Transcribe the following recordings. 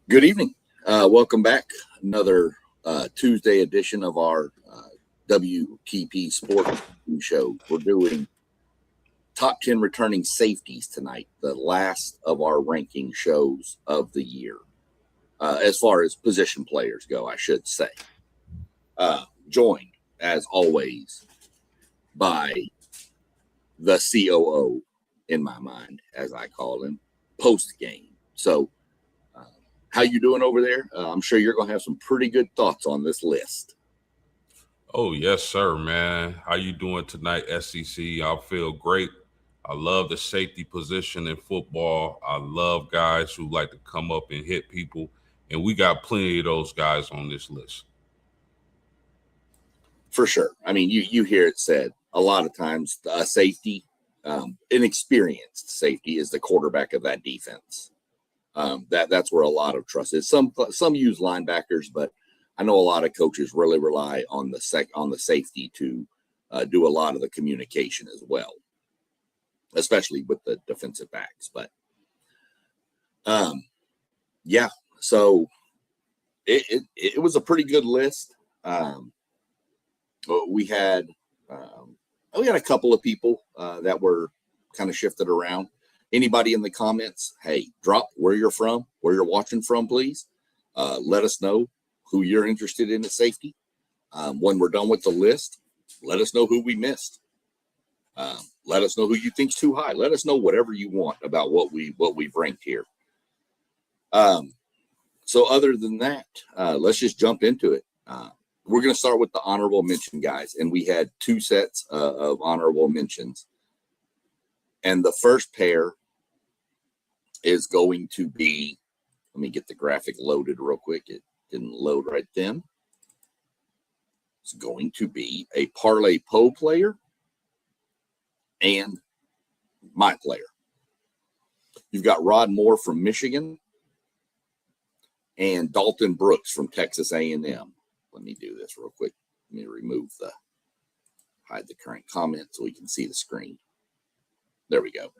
Good evening. Welcome back. Another Tuesday edition of our WTP SPORTS show. We're doing top 10 returning safeties tonight, the last of our ranking shows of the year, as far as position players go, I should say. Joined, as always, by the COO, in my mind, as I call him, post-game. So, how you doing over there? I'm sure you're going to have some pretty good thoughts on this list. Oh, yes, sir, man. How you doing tonight, SEC? I feel great. I love the safety position in football. I love guys who like to come up and hit people, and we got plenty of those guys on this list. For sure. I mean, you hear it said a lot of times, safety, inexperienced safety is the quarterback of that defense. That's where a lot of trust is. Some use linebackers, but I know a lot of coaches really rely on the safety to do a lot of the communication as well, especially with the defensive backs. But yeah, so it was a pretty good list. We had a couple of people that were kind of shifted around. Anybody in the comments, hey, drop where you're from, where you're watching from, please. Let us know who you're interested in at safety. When we're done with the list, let us know who we missed. Let us know who you think's too high. Let us know whatever you want about what we've ranked here. So other than that, let's just jump into it. We're going to start with the honorable mention guys, and we had two sets of honorable mentions. And the first pair is going to be, let me get the graphic loaded real quick. It didn't load right then. It's going to be a Parlay Po player and my player. You've got Rod Moore from Michigan and Dalton Brooks from Texas A&M. Let me do this real quick. Let me hide the current comment so we can see the screen. There we go.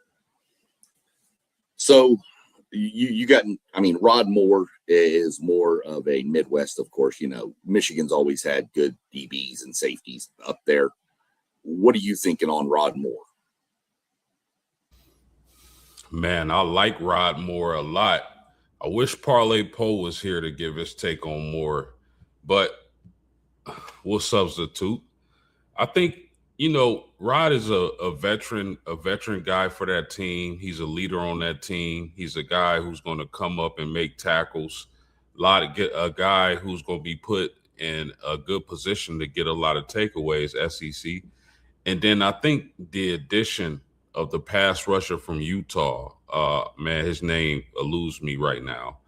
So you got, I mean, Rod Moore is more of a Midwest, of course. You know, Michigan's always had good DBs and safeties up there. What are you thinking on Rod Moore? Man, I like Rod Moore a lot. I wish Parlay Po was here to give his take on Moore, but we'll substitute. I think, you know, Rod is a veteran guy for that team. He's a leader on that team. He's a guy who's going to come up and make tackles. A guy who's going to be put in a good position to get a lot of takeaways, SEC. And then I think the addition of the pass rusher from Utah, man, his name eludes me right now,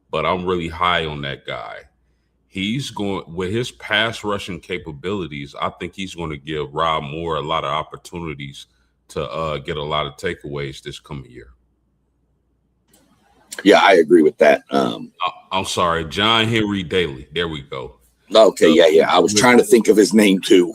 but I'm really high on that guy. He's going with his pass rushing capabilities. I think he's going to give Rod Moore a lot of opportunities to get a lot of takeaways this coming year. Yeah, I agree with that. I'm sorry, John Henry Daly. There we go. Okay, yeah. I was trying to think of his name too.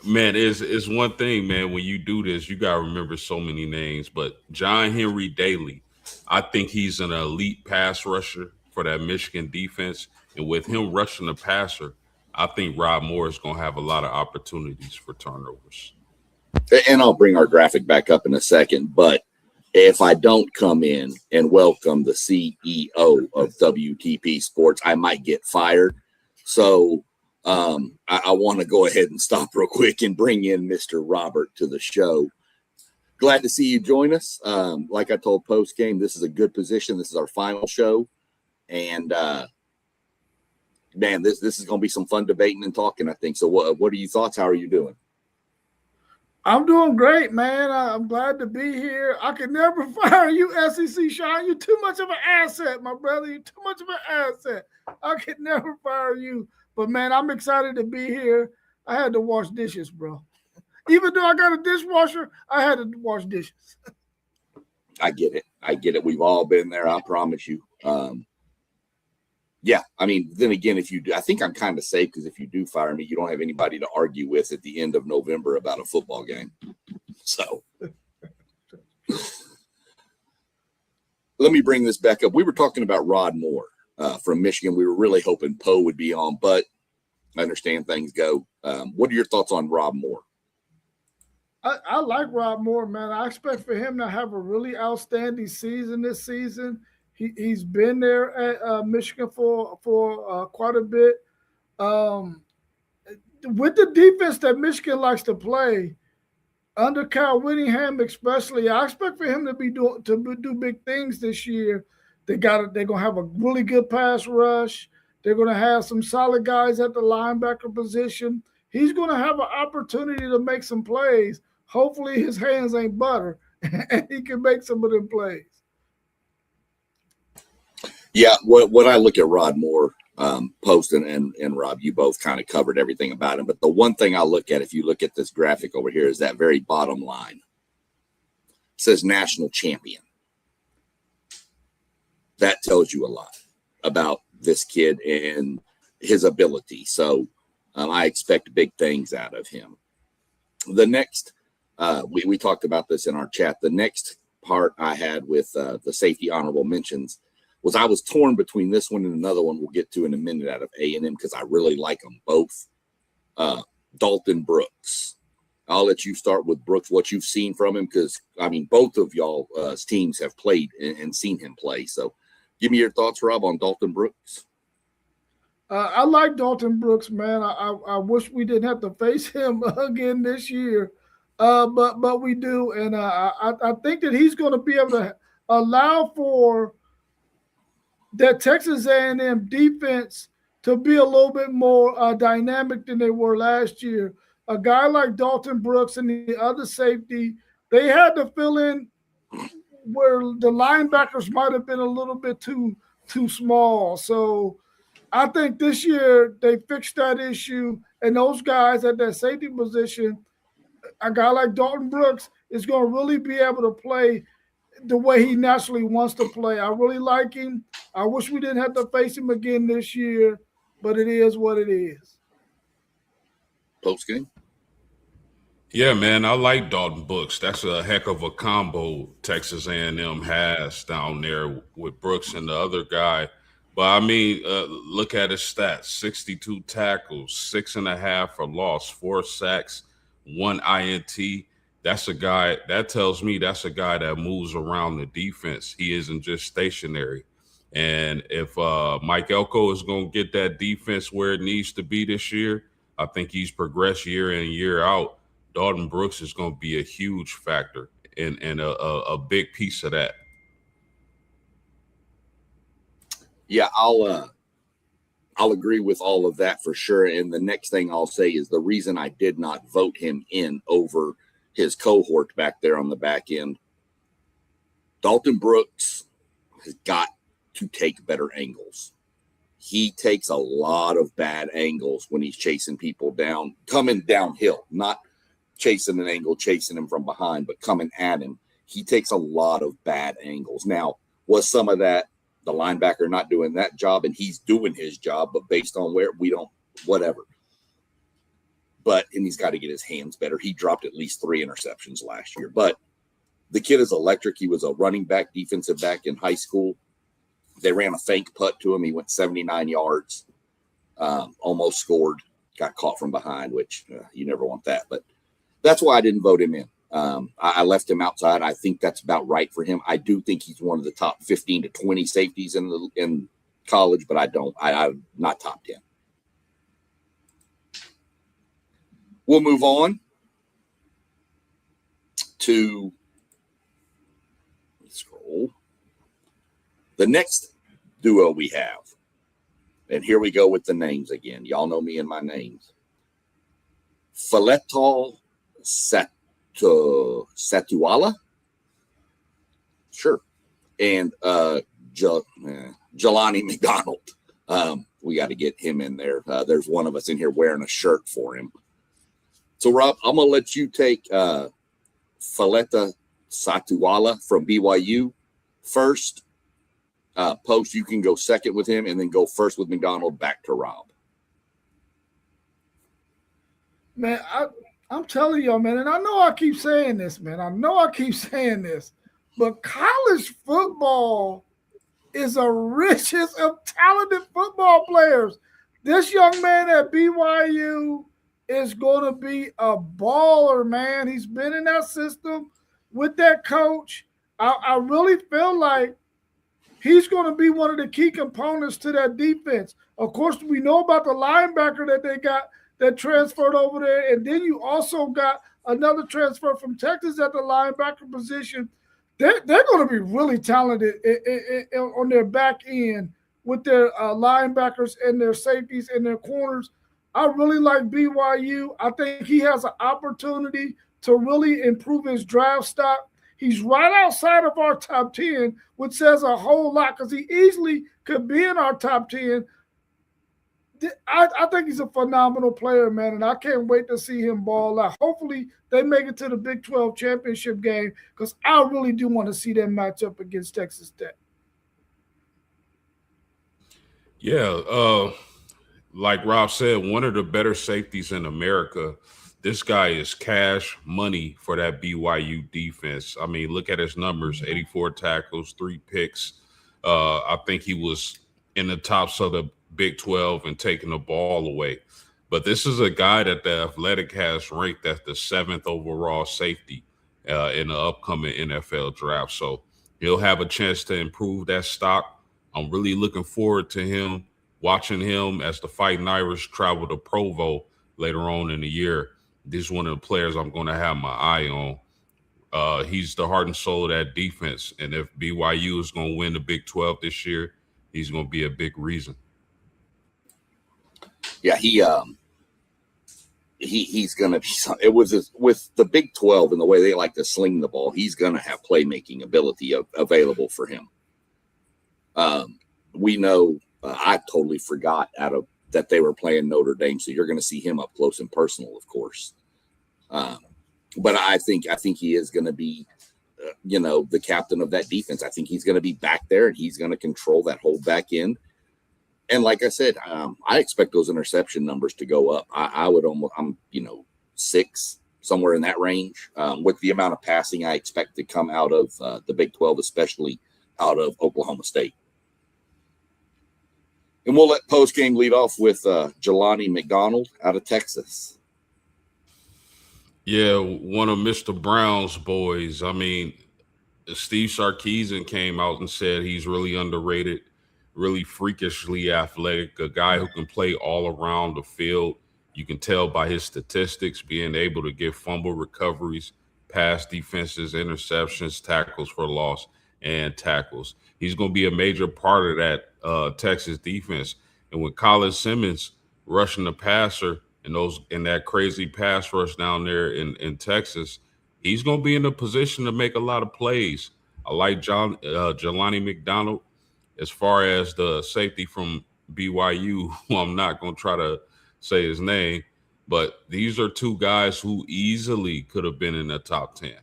Man, it's one thing, man. When you do this, you gotta remember so many names. But John Henry Daly, I think he's an elite pass rusher for that Michigan defense. And with him rushing the passer, I think Rod Moore is going to have a lot of opportunities for turnovers. And I'll bring our graphic back up in a second. But if I don't come in and welcome the CEO of WTP Sports, I might get fired. So I want to go ahead and stop real quick and bring in Mr. Robert to the show. Glad to see you join us. Like I told post game, this is a good position. This is our final show. And man, this is going to be some fun debating and talking, I think. So what are your thoughts? How are you doing? I'm doing great, man. I'm glad to be here. I could never fire you, SEC Sean. You're too much of an asset, my brother. You're too much of an asset. I could never fire you. But, man, I'm excited to be here. I had to wash dishes, bro. Even though I got a dishwasher, I had to wash dishes. I get it. We've all been there. I promise you. Yeah, I mean, then again, if you do, I think I'm kind of safe because if you do fire me, you don't have anybody to argue with at the end of November about a football game. So let me bring this back up. We were talking about Rod Moore from Michigan. We were really hoping Poe would be on, but I understand things go. What are your thoughts on Rob Moore? I like Rob Moore, man. I expect for him to have a really outstanding season this season. He's been there at Michigan for quite a bit. With the defense that Michigan likes to play, under Kyle Whittingham especially, I expect for him to do big things this year. They're gonna have a really good pass rush. They're gonna have some solid guys at the linebacker position. He's gonna have an opportunity to make some plays. Hopefully his hands ain't butter and he can make some of them plays. Yeah, what I look at Rod Moore, Post and Rob, you both kind of covered everything about him. But the one thing I look at, if you look at this graphic over here, is that very bottom line. It says national champion. That tells you a lot about this kid and his ability. So I expect big things out of him. The next, we talked about this in our chat. The next part I had with the safety honorable mentions was I was torn between this one and another one we'll get to in a minute out of A&M because I really like them both. Dalton Brooks. I'll let you start with Brooks, what you've seen from him, because, I mean, both of y'all teams have played and seen him play. So give me your thoughts, Rob, on Dalton Brooks. I like Dalton Brooks, man. I wish we didn't have to face him again this year, but we do. And I think that he's going to be able to allow for that Texas A&M defense to be a little bit more dynamic than they were last year. A guy like Dalton Brooks and the other safety, they had to fill in where the linebackers might have been a little bit too small. So I think this year they fixed that issue, and those guys at that safety position, a guy like Dalton Brooks is going to really be able to play the way he naturally wants to play. I really like him. I wish we didn't have to face him again this year, but it is what it is. Post game. Yeah, man, I like Dalton Brooks. That's a heck of a combo Texas A&M has down there with Brooks and the other guy. But, I mean, look at his stats. 62 tackles, 6.5 for loss, 4 sacks, 1 INT. That's a guy – that tells me that's a guy that moves around the defense. He isn't just stationary. And if Mike Elko is going to get that defense where it needs to be this year, I think he's progressed year in and year out. Dalton Brooks is going to be a huge factor and a big piece of that. Yeah, I'll agree with all of that for sure. And the next thing I'll say is the reason I did not vote him in over his cohort back there on the back end. Dalton Brooks has got to take better angles. He takes a lot of bad angles when he's chasing people down, coming downhill, not chasing an angle, chasing him from behind, but coming at him. He takes a lot of bad angles. Now, was some of that the linebacker not doing that job, and he's doing his job, but based on where we don't, whatever. And he's got to get his hands better. He dropped at least 3 interceptions last year. But the kid is electric. He was a running back, defensive back in high school. They ran a fake putt to him. He went 79 yards, almost scored, got caught from behind, which you never want that. But that's why I didn't vote him in. I left him outside. I think that's about right for him. I do think he's one of the top 15 to 20 safeties in college, but I'm not top 10. We'll move on to scroll. The next duo we have, and here we go with the names again. Y'all know me and my names. Faletal Satuala, sure, and Jelani McDonald. We got to get him in there. There's one of us in here wearing a shirt for him. So, Rob, I'm going to let you take Faleta Satuala from BYU first. Post, you can go second with him, and then go first with McDonald back to Rob. Man, I'm telling y'all, man, and I know I keep saying this, man. But college football is a riches of talented football players. This young man at BYU is going to be a baller, man. He's been in that system with that coach. I really feel like he's going to be one of the key components to that defense. Of course, we know about the linebacker that they got that transferred over there. And then you also got another transfer from Texas at the linebacker position. They're going to be really talented on their back end with their linebackers and their safeties and their corners. I really like BYU. I think he has an opportunity to really improve his draft stock. He's right outside of our top 10, which says a whole lot because he easily could be in our top 10. I think he's a phenomenal player, man, and I can't wait to see him ball out. Hopefully, they make it to the Big 12 championship game because I really do want to see them match up against Texas Tech. Yeah, like Rob said, one of the better safeties in America. This guy is cash money for that BYU defense. I mean, look at his numbers: 84 tackles, 3 picks. I think he was in the tops of the Big 12 and taking the ball away. But this is a guy that the Athletic has ranked as the 7th overall safety in the upcoming NFL draft. So he'll have a chance to improve that stock. I'm really looking forward to him, watching him as the Fighting Irish travel to Provo later on in the year. This is one of the players I'm going to have my eye on. He's the heart and soul of that defense. And if BYU is going to win the Big 12 this year, he's going to be a big reason. Yeah, he's going to be. It was with the Big 12 and the way they like to sling the ball. He's going to have playmaking ability available for him. We know. I totally forgot that they were playing Notre Dame, so you're going to see him up close and personal, of course. But I think he is going to be, the captain of that defense. I think he's going to be back there and he's going to control that whole back end. And like I said, I expect those interception numbers to go up. I would almost, 6, somewhere in that range, with the amount of passing I expect to come out of the Big 12, especially out of Oklahoma State. And we'll let post-game lead off with Jelani McDonald out of Texas. Yeah, one of Mr. Brown's boys. I mean, Steve Sarkisian came out and said he's really underrated, really freakishly athletic, a guy who can play all around the field. You can tell by his statistics, being able to get fumble recoveries, pass defenses, interceptions, tackles for loss, and tackles. He's going to be a major part of that Texas defense. And with Colin Simmons rushing the passer in that crazy pass rush down there in Texas, he's going to be in a position to make a lot of plays. I like Jelani McDonald. As far as the safety from BYU, who I'm not going to try to say his name, but these are two guys who easily could have been in the top 10.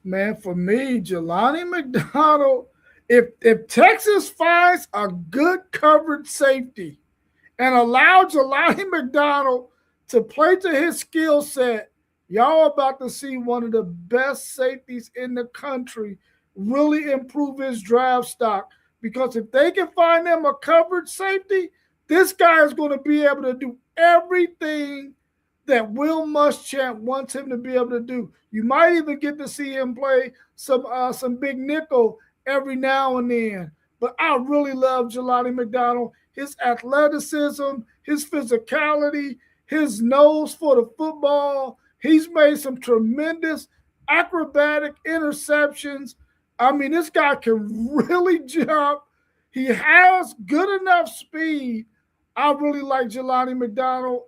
Man, for me, Jelani McDonald, if Texas finds a good covered safety and allow Jelani McDonald to play to his skill set, y'all about to see one of the best safeties in the country really improve his draft stock. Because if they can find them a covered safety, this guy is going to be able to do everything that Will Muschamp wants him to be able to do. You might even get to see him play some big nickel every now and then. But I really love Jelani McDonald. His athleticism, his physicality, his nose for the football. He's made some tremendous acrobatic interceptions. I mean, this guy can really jump. He has good enough speed. I really like Jelani McDonald.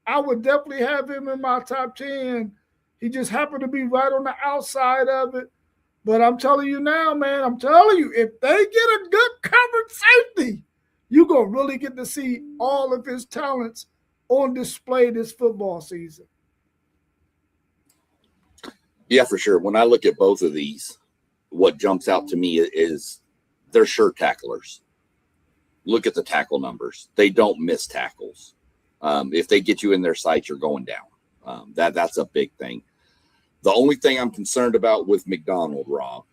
I would definitely have him in my top 10. He just happened to be right on the outside of it. But I'm telling you now, man, if they get a good covered safety, you're going to really get to see all of his talents on display this football season. Yeah, for sure. When I look at both of these, what jumps out to me is they're sure tacklers. Look at the tackle numbers. They don't miss tackles. If they get you in their sights, you're going down. That's a big thing. The only thing I'm concerned about with McDonald, Rob,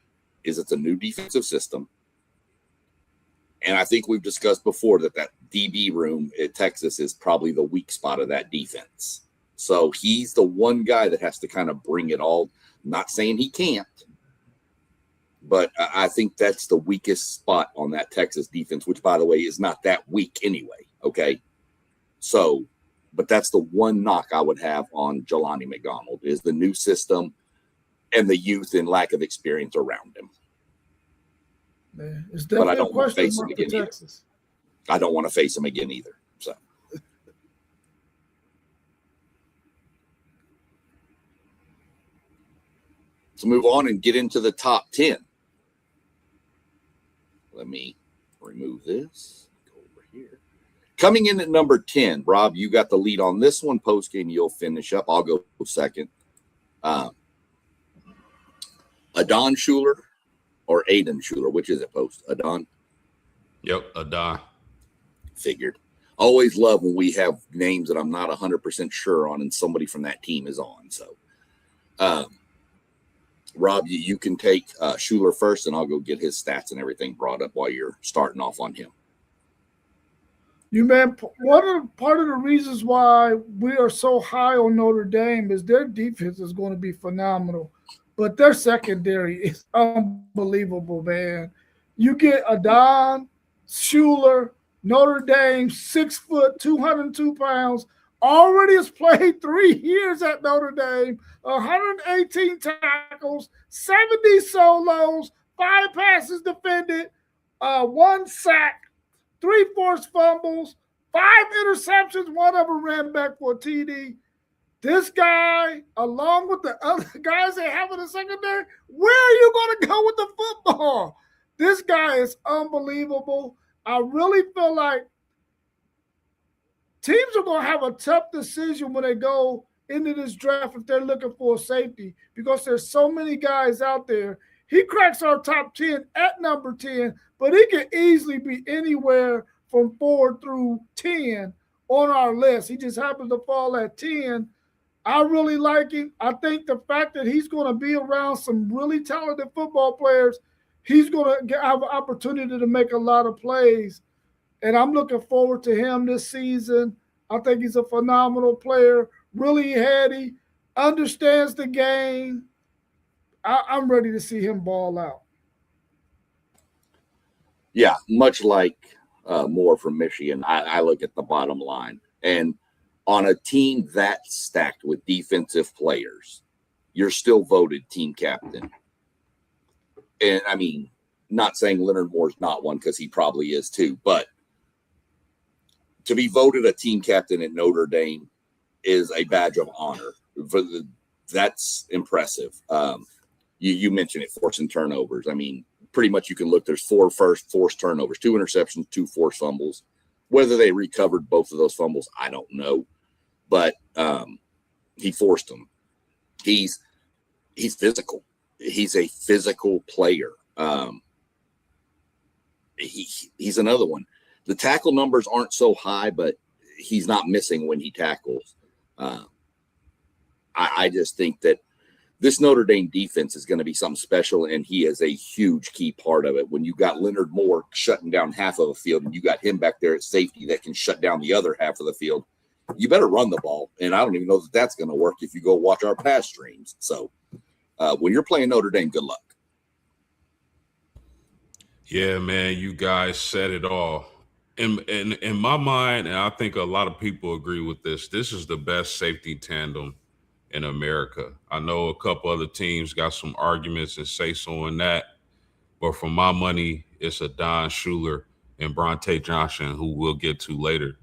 is it's a new defensive system. And I think we've discussed before that DB room at Texas is probably the weak spot of that defense. So he's the one guy that has to kind of bring it all. I'm not saying he can't, but I think that's the weakest spot on that Texas defense, which, by the way, is not that weak anyway. Okay. So, but that's the one knock I would have on Jelani McDonald is the new system and the youth and lack of experience around him. Man, it's definitely but I don't want to face him again either. I don't want to face him again either. So. Let's move on and get into the top 10. Let me remove this. Go over here. Coming in at number 10, Rob, you got the lead on this one. Post game, you'll finish up. I'll go second. Adon Schuler or Aiden Schuler, which is it, Post? Adon? Yep, Adon. Figured. Always love when we have names that I'm not 100% sure on and somebody from that team is on. So, Rob, you can take Schuler first, and I'll go get his stats and everything brought up while you're starting off on him. Part of the reasons why we are so high on Notre Dame is their defense is going to be phenomenal, but their secondary is unbelievable, man. You get Adon, Schuler, Notre Dame, 6 foot, 202 pounds, already has played 3 years at Notre Dame, 118 tackles, 70 solos, 5 passes defended, 1 sack, 3 forced fumbles, 5 interceptions, 1 of them ran back for a TD. This guy, along with the other guys they have in the secondary, where are you going to go with the football? This guy is unbelievable. I really feel like teams are going to have a tough decision when they go into this draft if they're looking for a safety because there's so many guys out there. He cracks our top 10 at number 10, but he can easily be anywhere from 4 through 10 on our list. He just happens to fall at 10. I really like him. I think the fact that he's going to be around some really talented football players, he's going to have an opportunity to make a lot of plays. And I'm looking forward to him this season. I think he's a phenomenal player, really heady, understands the game. I'm ready to see him ball out. Yeah, much like Moore from Michigan, I look at the bottom line. And on a team that stacked with defensive players, you're still voted team captain. And, I mean, not saying Leonard Moore's not one because he probably is too, but to be voted a team captain at Notre Dame is a badge of honor. That's impressive. You mentioned it, forcing turnovers. I mean, pretty much you can look, there's 4 forced turnovers, 2 interceptions, 2 forced fumbles. Whether they recovered both of those fumbles, I don't know. But he forced them. He's physical. He's a physical player. He's another one. The tackle numbers aren't so high, but he's not missing when he tackles. I just think that this Notre Dame defense is going to be something special, and he is a huge key part of it. When you got Leonard Moore shutting down half of the field and you got him back there at safety that can shut down the other half of the field, you better run the ball. And I don't even know that that's going to work if you go watch our pass streams. So when you're playing Notre Dame, good luck. Yeah, man, you guys said it all. In my mind, and I think a lot of people agree with this, this is the best safety tandem in America. I know a couple other teams got some arguments and say so in that, but for my money, it's Adon Schuler and Bronte Johnson, who we'll get to later.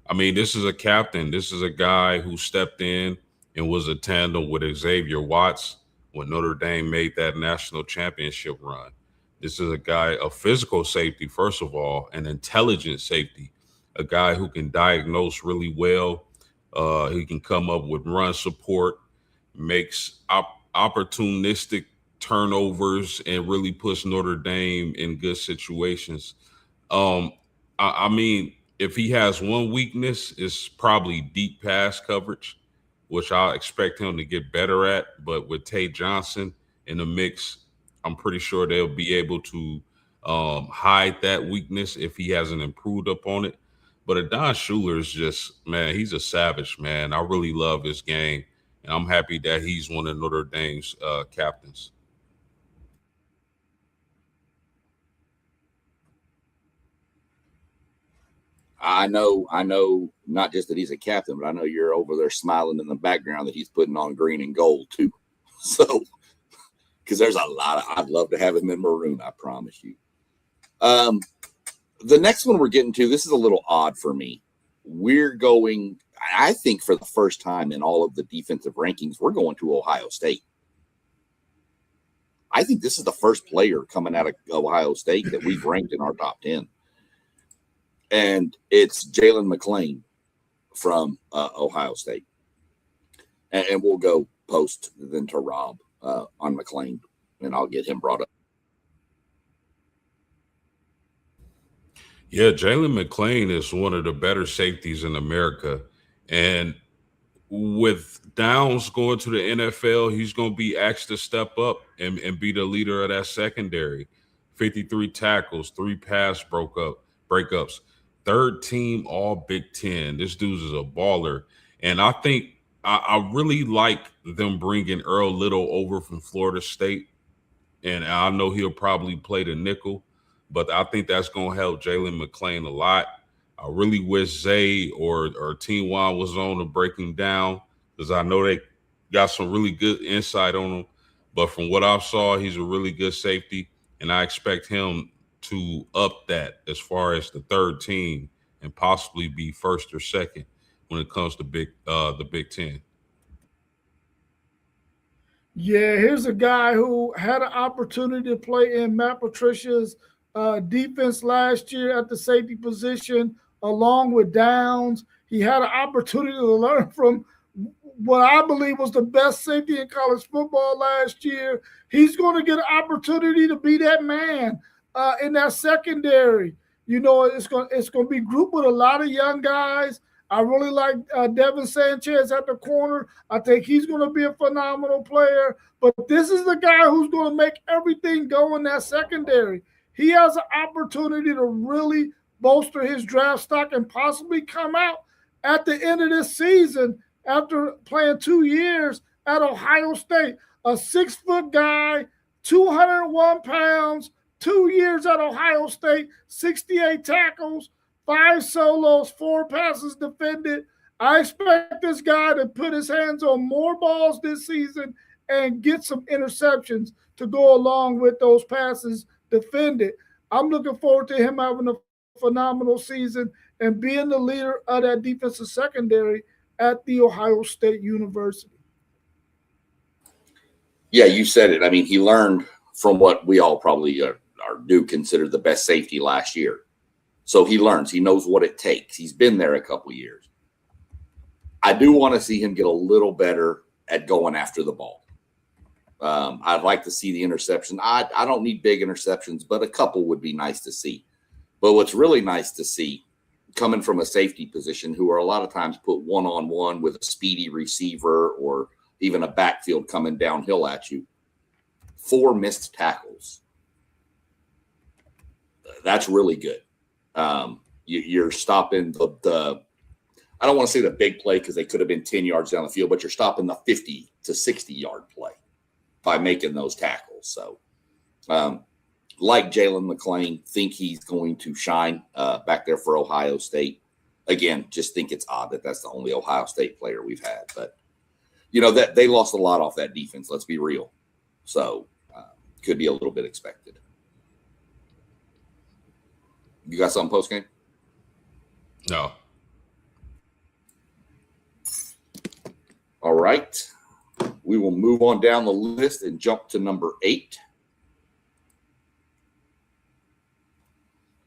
I mean, this is a captain. This is a guy who stepped in and was a tandem with Xavier Watts when Notre Dame made that national championship run. This is a guy, a physical safety, first of all, an intelligent safety, a guy who can diagnose really well. He can come up with run support, makes opportunistic turnovers, and really puts Notre Dame in good situations. I mean, if he has one weakness, it's probably deep pass coverage. which I expect him to get better at. But with Tate Johnson in the mix, I'm pretty sure they'll be able to hide that weakness if he hasn't improved upon it. But Adon Schuler is just, man, he's a savage, man. I really love his game, and I'm happy that he's one of Notre Dame's captains. I know not just that he's a captain, but I know you're over there smiling in the background that he's putting on green and gold too. So, because there's a lot I'd love to have him in maroon, I promise you. The next one we're getting to, this is a little odd for me. We're going, I think for the first time in all of the defensive rankings, we're going to Ohio State. I think this is the first player coming out of Ohio State that we've ranked in our top 10. And it's Jalen McClain from Ohio State. And we'll go post then to Rob on McClain, and I'll get him brought up. Yeah, Jalen McClain is one of the better safeties in America. And with Downs going to the NFL, he's going to be asked to step up and be the leader of that secondary. 53 tackles, 3 pass breakups, third team all Big Ten. This dude is a baller. And I think I really like them bringing Earl Little over from Florida State. And I know he'll probably play the nickel, but I think that's going to help Jalen McClain a lot. I really wish Zay or Team Juan was on to break him down, because I know they got some really good insight on him. But from what I saw, he's a really good safety, and I expect him to up that as far as the third team and possibly be first or second when it comes to the Big Ten. Yeah, here's a guy who had an opportunity to play in Matt Patricia's defense last year at the safety position, along with Downs. He had an opportunity to learn from what I believe was the best safety in college football last year. He's going to get an opportunity to be that man in that secondary. You know, it's going to be grouped with a lot of young guys. I really like Devin Sanchez at the corner. I think he's going to be a phenomenal player. But this is the guy who's going to make everything go in that secondary. He has an opportunity to really bolster his draft stock and possibly come out at the end of this season after playing 2 years at Ohio State. A 6-foot guy, 201 pounds, 2 years at Ohio State, 68 tackles, 5 solos, 4 passes defended. I expect this guy to put his hands on more balls this season and get some interceptions to go along with those passes defended. I'm looking forward to him having a phenomenal season and being the leader of that defensive secondary at the Ohio State University. Yeah, you said it. I mean, he learned from what we all probably do consider the best safety last year. So he learns. He knows what it takes. He's been there a couple of years. I do want to see him get a little better at going after the ball. I'd like to see the interception. I don't need big interceptions, but a couple would be nice to see. But what's really nice to see, coming from a safety position, who are a lot of times put one-on-one with a speedy receiver or even a backfield coming downhill at you, 4 missed tackles. That's really good. You're stopping the I don't want to say the big play because they could have been 10 yards down the field, but you're stopping the 50 to 60-yard play by making those tackles. So, like Jalen McClain, think he's going to shine back there for Ohio State. Again, just think it's odd that that's the only Ohio State player we've had. But, you know, that they lost a lot off that defense, let's be real. So, could be a little bit expected. You got something post-game? No. All right. We will move on down the list and jump to number 8,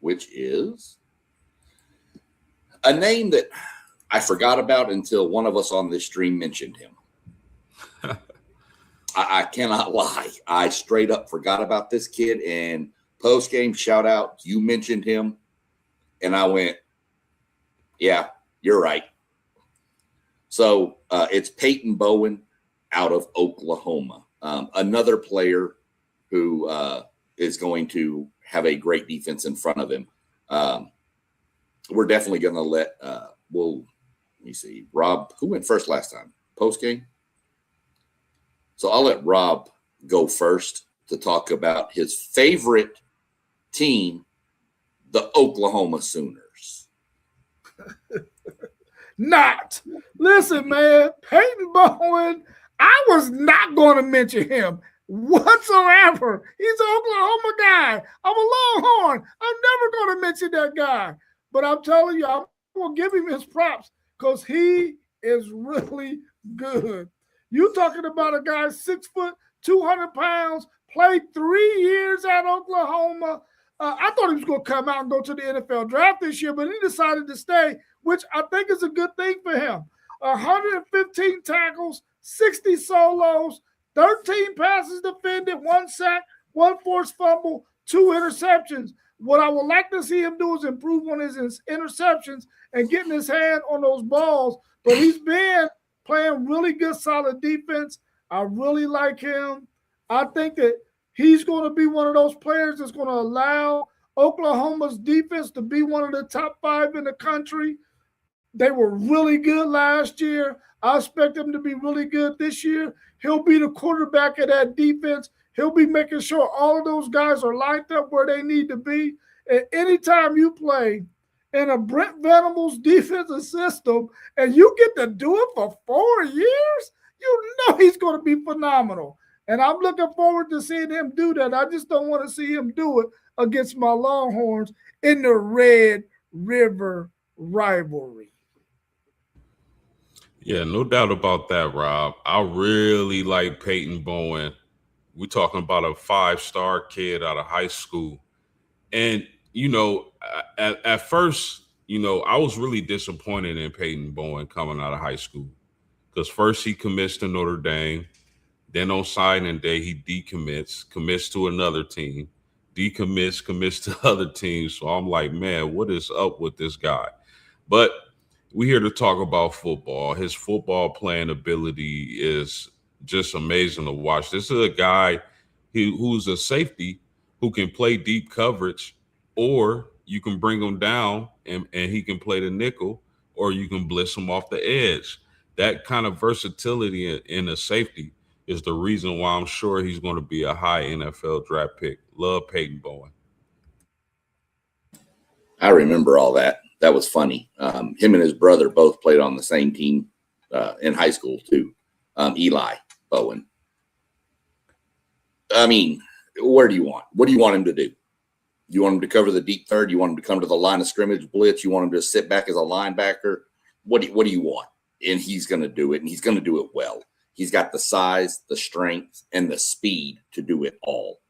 which is a name that I forgot about until one of us on this stream mentioned him. I cannot lie. I straight up forgot about this kid, and post-game shout out, you mentioned him, and I went, yeah, you're right. So it's Peyton Bowen out of Oklahoma, another player who is going to have a great defense in front of him. We're definitely going to let let me see, Rob, who went first last time? Post game? So I'll let Rob go first to talk about his favorite team, the Oklahoma Sooners. Not. Listen, man, Peyton Bowen, I was not going to mention him whatsoever. He's an Oklahoma guy. I'm a Longhorn. I'm never going to mention that guy. But I'm telling you, I'm going to give him his props because he is really good. You talking about a guy 6 foot, 200 pounds, played 3 years at Oklahoma. I thought he was going to come out and go to the NFL draft this year, but he decided to stay, which I think is a good thing for him. 115 tackles, 60 solos, 13 passes defended, 1 sack, 1 forced fumble, 2 interceptions. What I would like to see him do is improve on his interceptions and getting his hand on those balls. But he's been playing really good, solid defense. I really like him. I think that he's going to be one of those players that's going to allow Oklahoma's defense to be one of the top 5 in the country. They were really good last year. I expect them to be really good this year. He'll be the quarterback of that defense. He'll be making sure all of those guys are lined up where they need to be. And anytime you play in a Brent Venables defensive system and you get to do it for 4 years, you know he's going to be phenomenal. And I'm looking forward to seeing him do that. I just don't want to see him do it against my Longhorns in the Red River rivalry. Yeah, no doubt about that, Rob. I really like Peyton Bowen. We're talking about a 5-star kid out of high school. And, at first, I was really disappointed in Peyton Bowen coming out of high school because first he commits to Notre Dame. Then on signing day, he commits to another team, commits to other teams. So I'm like, man, what is up with this guy? But we're here to talk about football. His football playing ability is just amazing to watch. This is a guy who's a safety who can play deep coverage, or you can bring him down and he can play the nickel, or you can blitz him off the edge. That kind of versatility in a safety is the reason why I'm sure he's going to be a high NFL draft pick. Love Peyton Bowen. I remember all that. That was funny. Him and his brother both played on the same team in high school too. Eli Bowen. I mean, what do you want him to do? You want him to cover the deep third? You want him to come to the line of scrimmage blitz? You want him to sit back as a linebacker? What do you want? And he's going to do it, and he's going to do it well. He's got the size, the strength, and the speed to do it all.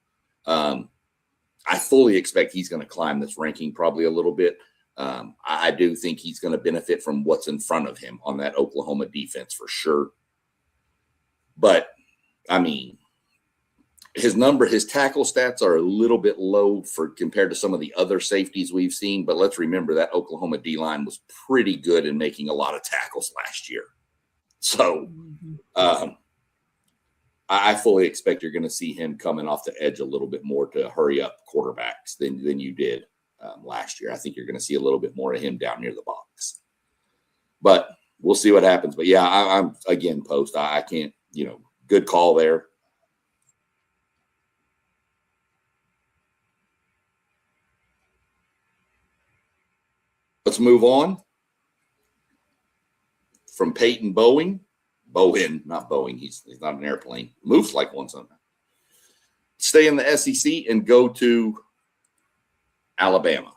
I fully expect he's going to climb this ranking probably a little bit. I do think he's going to benefit from what's in front of him on that Oklahoma defense for sure. But, I mean, his tackle stats are a little bit low compared to some of the other safeties we've seen. But let's remember that Oklahoma D-line was pretty good in making a lot of tackles last year. So I fully expect you're going to see him coming off the edge a little bit more to hurry up quarterbacks than you did last year. I think you're going to see a little bit more of him down near the box. But we'll see what happens. But, yeah, I'm again, Post. I can't, good call there. Let's move on from Peyton Bowen, not Boeing. He's not an airplane. Moves like one sometimes. Stay in the SEC and go to Alabama.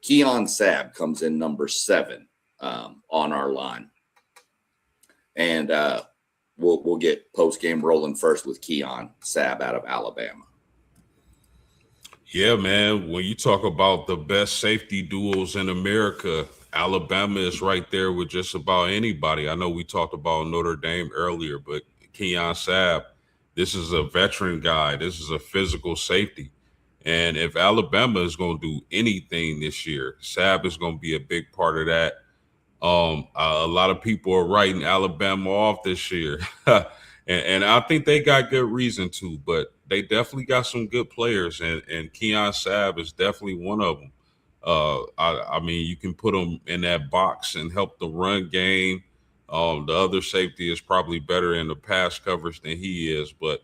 Keon Sabb comes in number 7 on our line. And we'll get post-game rolling first with Keon Sabb out of Alabama. Yeah, man. When you talk about the best safety duos in America, Alabama is right there with just about anybody. I know we talked about Notre Dame earlier, but Keon Sabb, this is a veteran guy. This is a physical safety. And if Alabama is going to do anything this year, Sabb is going to be a big part of that. A lot of people are writing Alabama off this year, and I think they got good reason to. But they definitely got some good players, and Keon Sabb is definitely one of them. I mean, you can put him in that box and help the run game. The other safety is probably better in the pass coverage than he is, but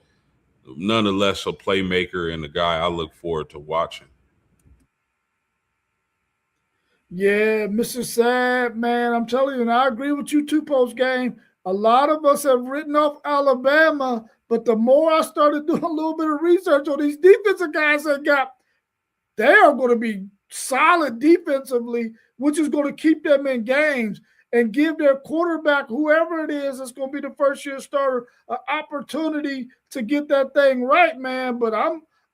nonetheless, a playmaker and a guy I look forward to watching. Yeah, Mr. Sad, man, I'm telling you, and I agree with you too, post game. A lot of us have written off Alabama, but the more I started doing a little bit of research on these defensive guys they are going to be solid defensively, which is going to keep them in games and give their quarterback, whoever it is, that's going to be the first-year starter, an opportunity to get that thing right, man. But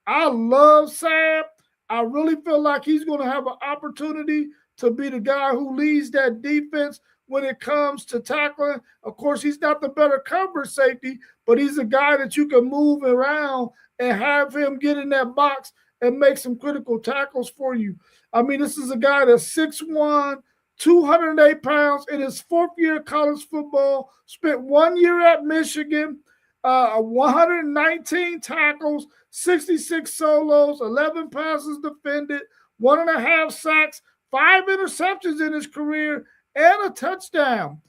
I love Sam. I really feel like he's going to have an opportunity to be the guy who leads that defense when it comes to tackling. Of course, he's not the better coverage safety, but he's a guy that you can move around and have him get in that box and make some critical tackles for you. I mean, this is a guy that's 6'1", 208 pounds in his fourth year of college football, spent 1 year at Michigan, 119 tackles, 66 solos, 11 passes defended, 1.5 sacks, 5 interceptions in his career, and a touchdown.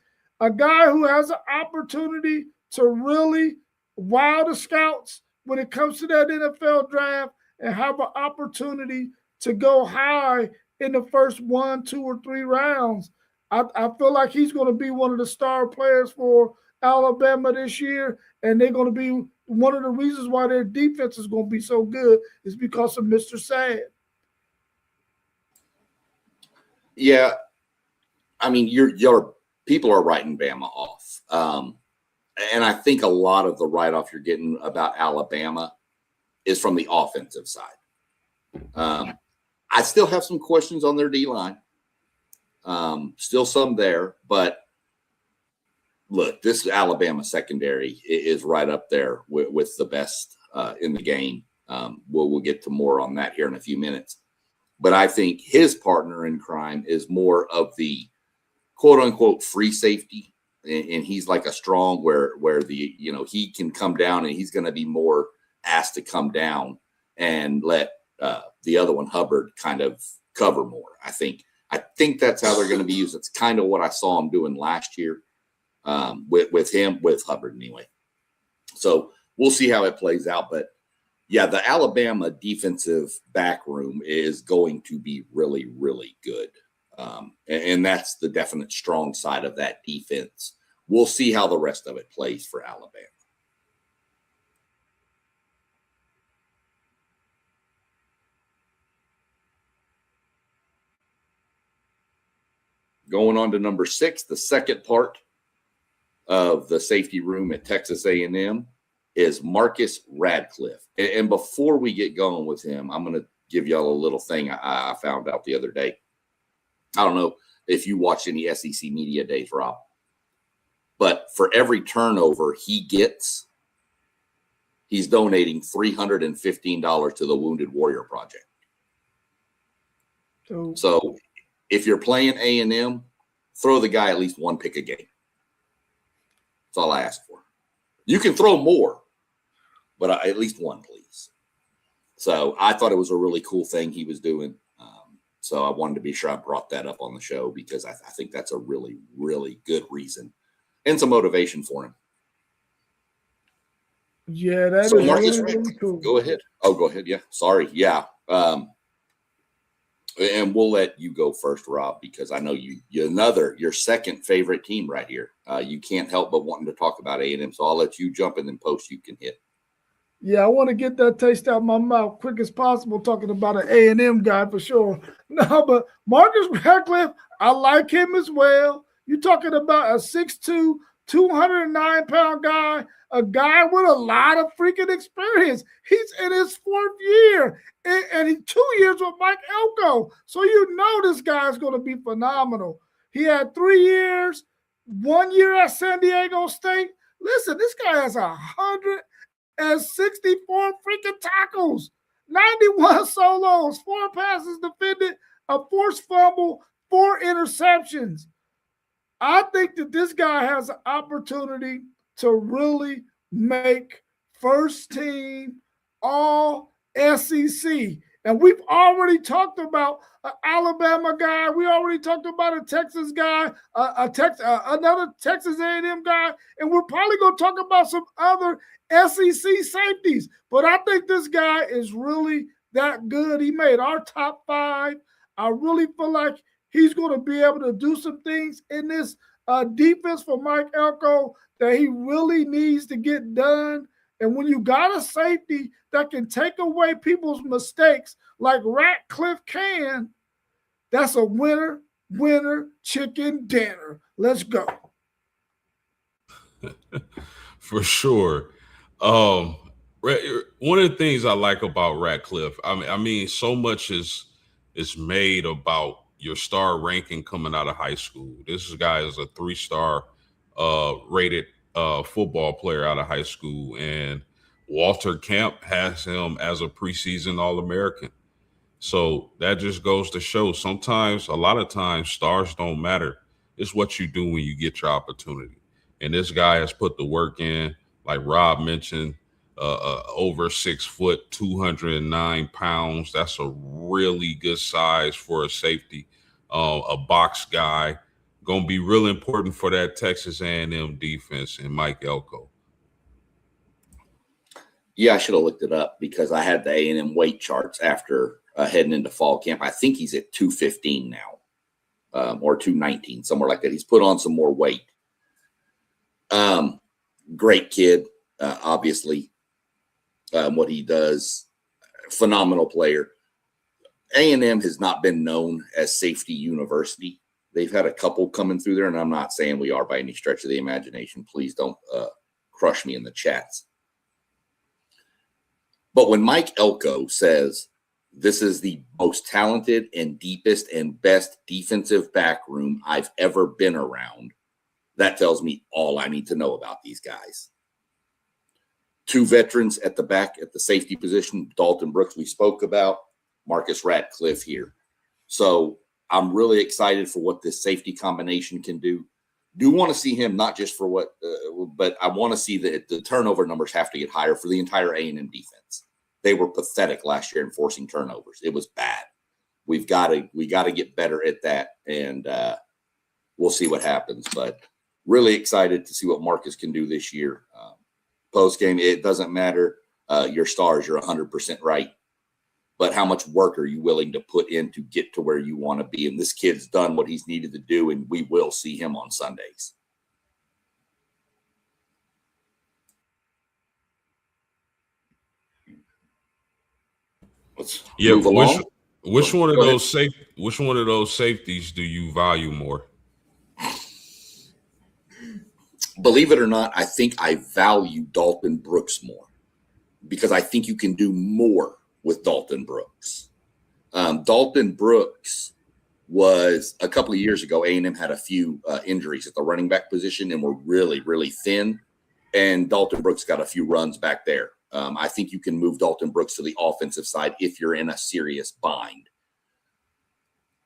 A guy who has an opportunity to really wow the scouts when it comes to that NFL draft and have an opportunity to go high in the first 1, 2, or 3 rounds. I feel like he's going to be one of the star players for Alabama this year, and they're going to be one of the reasons why their defense is going to be so good is because of Mr. Sad. Yeah, I mean, your people are writing Bama off, and I think a lot of the write-off you're getting about Alabama is from the offensive side. I still have some questions on their D-line, still some there, but look, this Alabama secondary is right up there with the best in the game. We'll get to more on that here in a few minutes. But I think his partner in crime is more of the quote unquote free safety. And he's like a strong where the, he can come down and he's going to be more asked to come down and let the other one, Hubbard, kind of cover more. I think that's how they're going to be used. It's kind of what I saw him doing last year with Hubbard anyway. So we'll see how it plays out. But yeah, the Alabama defensive back room is going to be really, really good. And that's the definite strong side of that defense. We'll see how the rest of it plays for Alabama. Going on to number 6, the second part of the safety room at Texas A&M is Marcus Radcliffe. And before we get going with him, I'm going to give y'all a little thing I found out the other day. I don't know if you watch any SEC media days, Rob, but for every turnover he gets, he's donating $315 to the Wounded Warrior Project. So if you're playing A&M, throw the guy at least one pick a game. That's all I ask for. You can throw more, but at least one, please. So I thought it was a really cool thing he was doing. So I wanted to be sure I brought that up on the show because I think that's a really, really good reason and some motivation for him. Yeah, that so is Marcus, really cool. Go ahead. Oh, go ahead. Yeah. Sorry. Yeah. And we'll let you go first, Rob, because I know your second favorite team right here. You can't help but wanting to talk about A&M, so I'll let you jump and then post you can hit. Yeah, I want to get that taste out of my mouth quick as possible, talking about an A&M guy for sure. No, but Marcus Radcliffe, I like him as well. You're talking about a 6'2", 209-pound guy, a guy with a lot of freaking experience. He's in his 4th year, and he's 2 years with Mike Elko. So you know this guy's going to be phenomenal. He had 3 years, 1 year at San Diego State. Listen, this guy has 164 freaking tackles, 91 solos, 4 passes defended, a forced fumble, 4 interceptions. I think that this guy has an opportunity to really make first team all SEC. And we've already talked about an Alabama guy. We already talked about a Texas guy, another Texas A&M guy, and we're probably going to talk about some other SEC safeties. But I think this guy is really that good. He made our top 5. I really feel like he's going to be able to do some things in this defense for Mike Elko that he really needs to get done. And when you got a safety that can take away people's mistakes like Ratcliffe can, that's a winner, chicken dinner. Let's go. For sure. One of the things I like about Ratcliffe, I mean, so much is made about your star ranking coming out of high school. This guy is a 3-star rated football player out of high school, and Walter Camp has him as a preseason All-American. So that just goes to show sometimes, a lot of times, stars don't matter. It's what you do when you get your opportunity. And this guy has put the work in, like Rob mentioned, over 6 foot, 209 pounds. That's a really good size for a safety, a box guy. Going to be real important for that Texas A&M defense and Mike Elko. Yeah, I should have looked it up because I had the A&M weight charts after heading into fall camp. I think he's at 215 now, or 219, somewhere like that. He's put on some more weight. Great kid, obviously. What he does, phenomenal player. A&M has not been known as safety university. They've had a couple coming through there, and I'm not saying we are by any stretch of the imagination. Please don't crush me in the chats. But when Mike Elko says this is the most talented and deepest and best defensive back room I've ever been around, that tells me all I need to know about these guys. 2 veterans at the back at the safety position, Dalton Brooks we spoke about, Marcus Ratcliffe here. So I'm really excited for what this safety combination can do. Do want to see him not just for what, but I want to see that the turnover numbers have to get higher for the entire A&M defense. They were pathetic last year in forcing turnovers. It was bad. We got to get better at that, and we'll see what happens. But really excited to see what Marcus can do this year. Post game, it doesn't matter your stars. You're 100% right. But how much work are you willing to put in to get to where you want to be? And this kid's done what he's needed to do, and we will see him on Sundays. Let's move along. Which one of those safeties do you value more? Believe it or not, I think I value Dalton Brooks more because I think you can do more with Dalton Brooks. Dalton Brooks was a couple of years ago. A&M had a few injuries at the running back position and were really, really thin. And Dalton Brooks got a few runs back there. I think you can move Dalton Brooks to the offensive side if you're in a serious bind.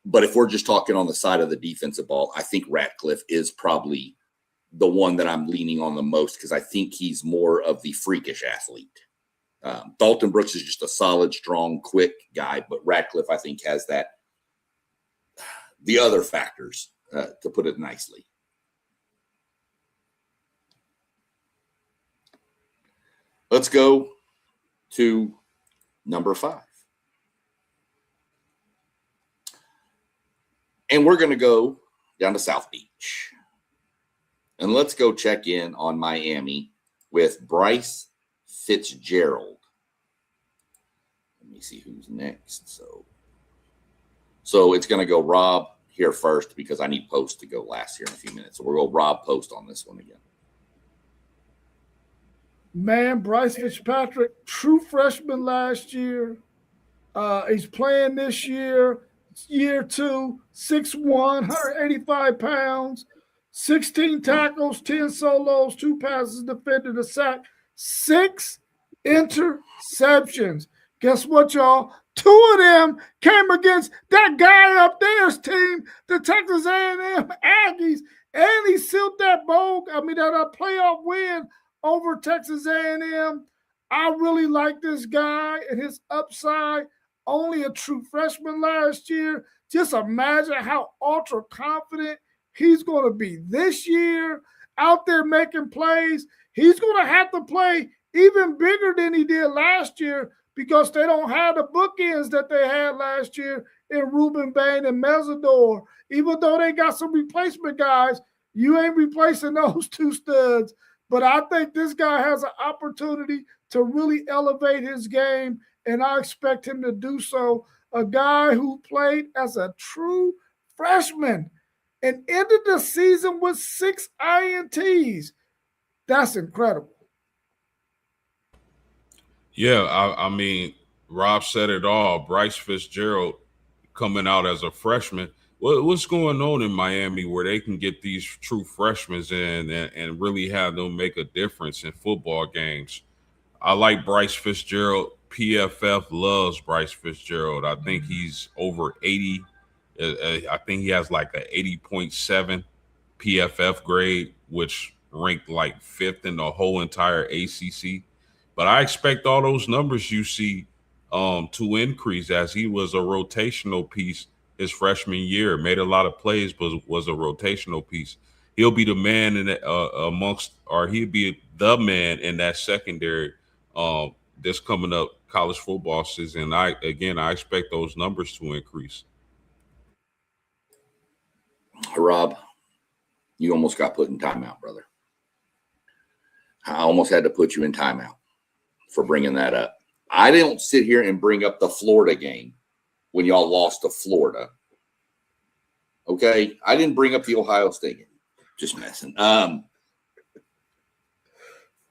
But if we're just talking on the side of the defensive ball, I think Ratcliffe is probably the one that I'm leaning on the most because I think he's more of the freakish athlete. Dalton Brooks is just a solid, strong, quick guy, but Ratcliffe, I think, has the other factors, to put it nicely. Let's go to number 5. And we're going to go down to South Beach. And let's go check in on Miami with Bryce Fitzgerald. Let me see who's next. So it's going to go Rob here first because I need Post to go last here in a few minutes. So we'll go Rob Post on this one again. Man, Bryce Fitzpatrick, true freshman last year. He's playing this year, year 2, 6'1", 185 pounds, 16 tackles, 10 solos, 2 passes defended, a sack, 6 interceptions. Guess what, y'all? 2 of them came against that guy up there's team, the Texas A&M Aggies, And he sealed that that playoff win over Texas A&M. I really like this guy and his upside. Only a true freshman last year. Just imagine how ultra confident he's going to be this year, out there making plays. He's going to have to play even bigger than he did last year because they don't have the bookends that they had last year in Ruben Bain and Mesidor. Even though they got some replacement guys, you ain't replacing those two studs. But I think this guy has an opportunity to really elevate his game, and I expect him to do so. A guy who played as a true freshman and ended the season with 6 INTs. That's incredible. Yeah, I mean, Rob said it all. Bryce Fitzgerald coming out as a freshman. What's going on in Miami where they can get these true freshmen in and really have them make a difference in football games? I like Bryce Fitzgerald. PFF loves Bryce Fitzgerald. I think he's over 80. I think he has like an 80.7 PFF grade, which ranked like 5th in the whole entire ACC. But I expect all those numbers you see to increase as he was a rotational piece his freshman year. Made a lot of plays, but was a rotational piece. He'll be the man in he'll be the man in that secondary this coming up college football season. I expect those numbers to increase. Rob, you almost got put in timeout, brother. I almost had to put you in timeout for bringing that up. I didn't sit here and bring up the Florida game when y'all lost to Florida. Okay? I didn't bring up the Ohio State game. Just messing.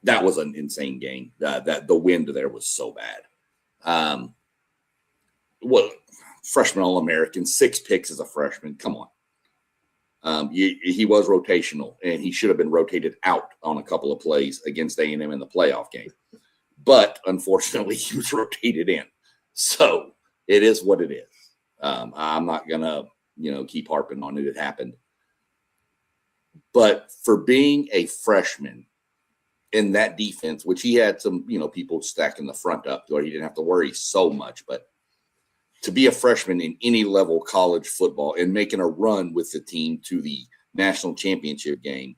That was an insane game. That the wind there was so bad. Freshman All-American, 6 picks as a freshman. Come on. He was rotational, and he should have been rotated out on a couple of plays against A&M in the playoff game. But unfortunately, he was rotated in. So it is what it is. I'm not gonna, keep harping on it. It happened. But for being a freshman in that defense, which he had some, people stacking the front up, where he didn't have to worry so much. But to be a freshman in any level college football and making a run with the team to the national championship game,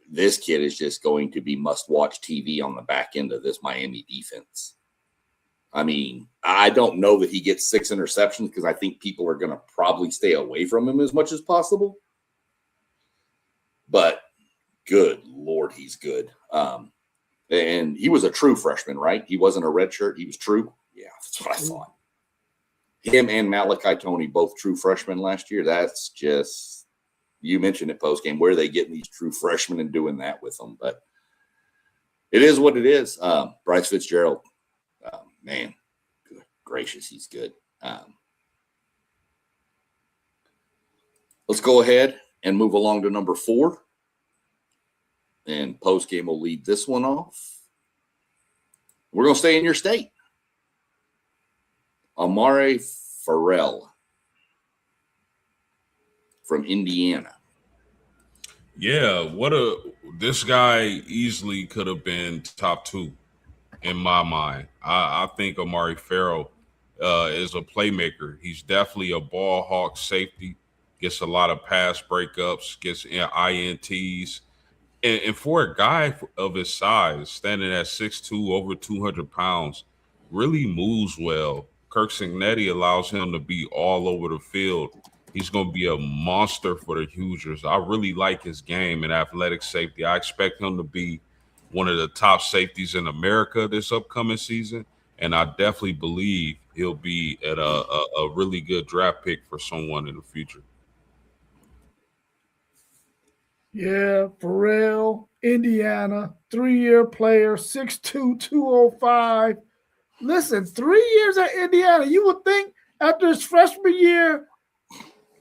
this kid is just going to be must-watch TV on the back end of this Miami defense. I mean, I don't know that he gets 6 interceptions because I think people are going to probably stay away from him as much as possible. But good Lord, he's good. And he was a true freshman, right? He wasn't a redshirt. He was true. Yeah, that's what I thought. Him and Malachi Toney, both true freshmen last year. That's just, you mentioned it post game. Where are they getting these true freshmen and doing that with them? But it is what it is. Bryce Fitzgerald, man, good gracious, he's good. Let's go ahead and move along to number 4. And post game will lead this one off. We're going to stay in your state. Amari Farrell from Indiana. Yeah, this guy easily could have been top 2 in my mind. I think Amari Farrell is a playmaker. He's definitely a ball hawk safety, gets a lot of pass breakups, gets INTs. And for a guy of his size, standing at 6'2", over 200 pounds, really moves well. Kirk Cignetti allows him to be all over the field. He's going to be a monster for the Hoosiers. I really like his game and athletic safety. I expect him to be one of the top safeties in America this upcoming season, and I definitely believe he'll be at a really good draft pick for someone in the future. Yeah, Farrell, Indiana, 3-year player, 6'2", 205. Listen, 3 years at Indiana. You would think after his freshman year,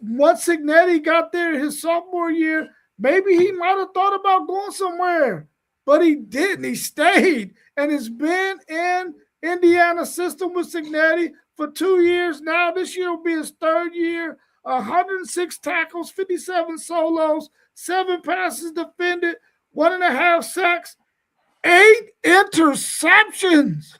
once Cignetti got there his sophomore year, maybe he might have thought about going somewhere. But he didn't. He stayed and has been in Indiana's system with Cignetti for 2 years now. This year will be his 3rd year. 106 tackles, 57 solos, 7 passes defended, 1.5 sacks, 8 interceptions.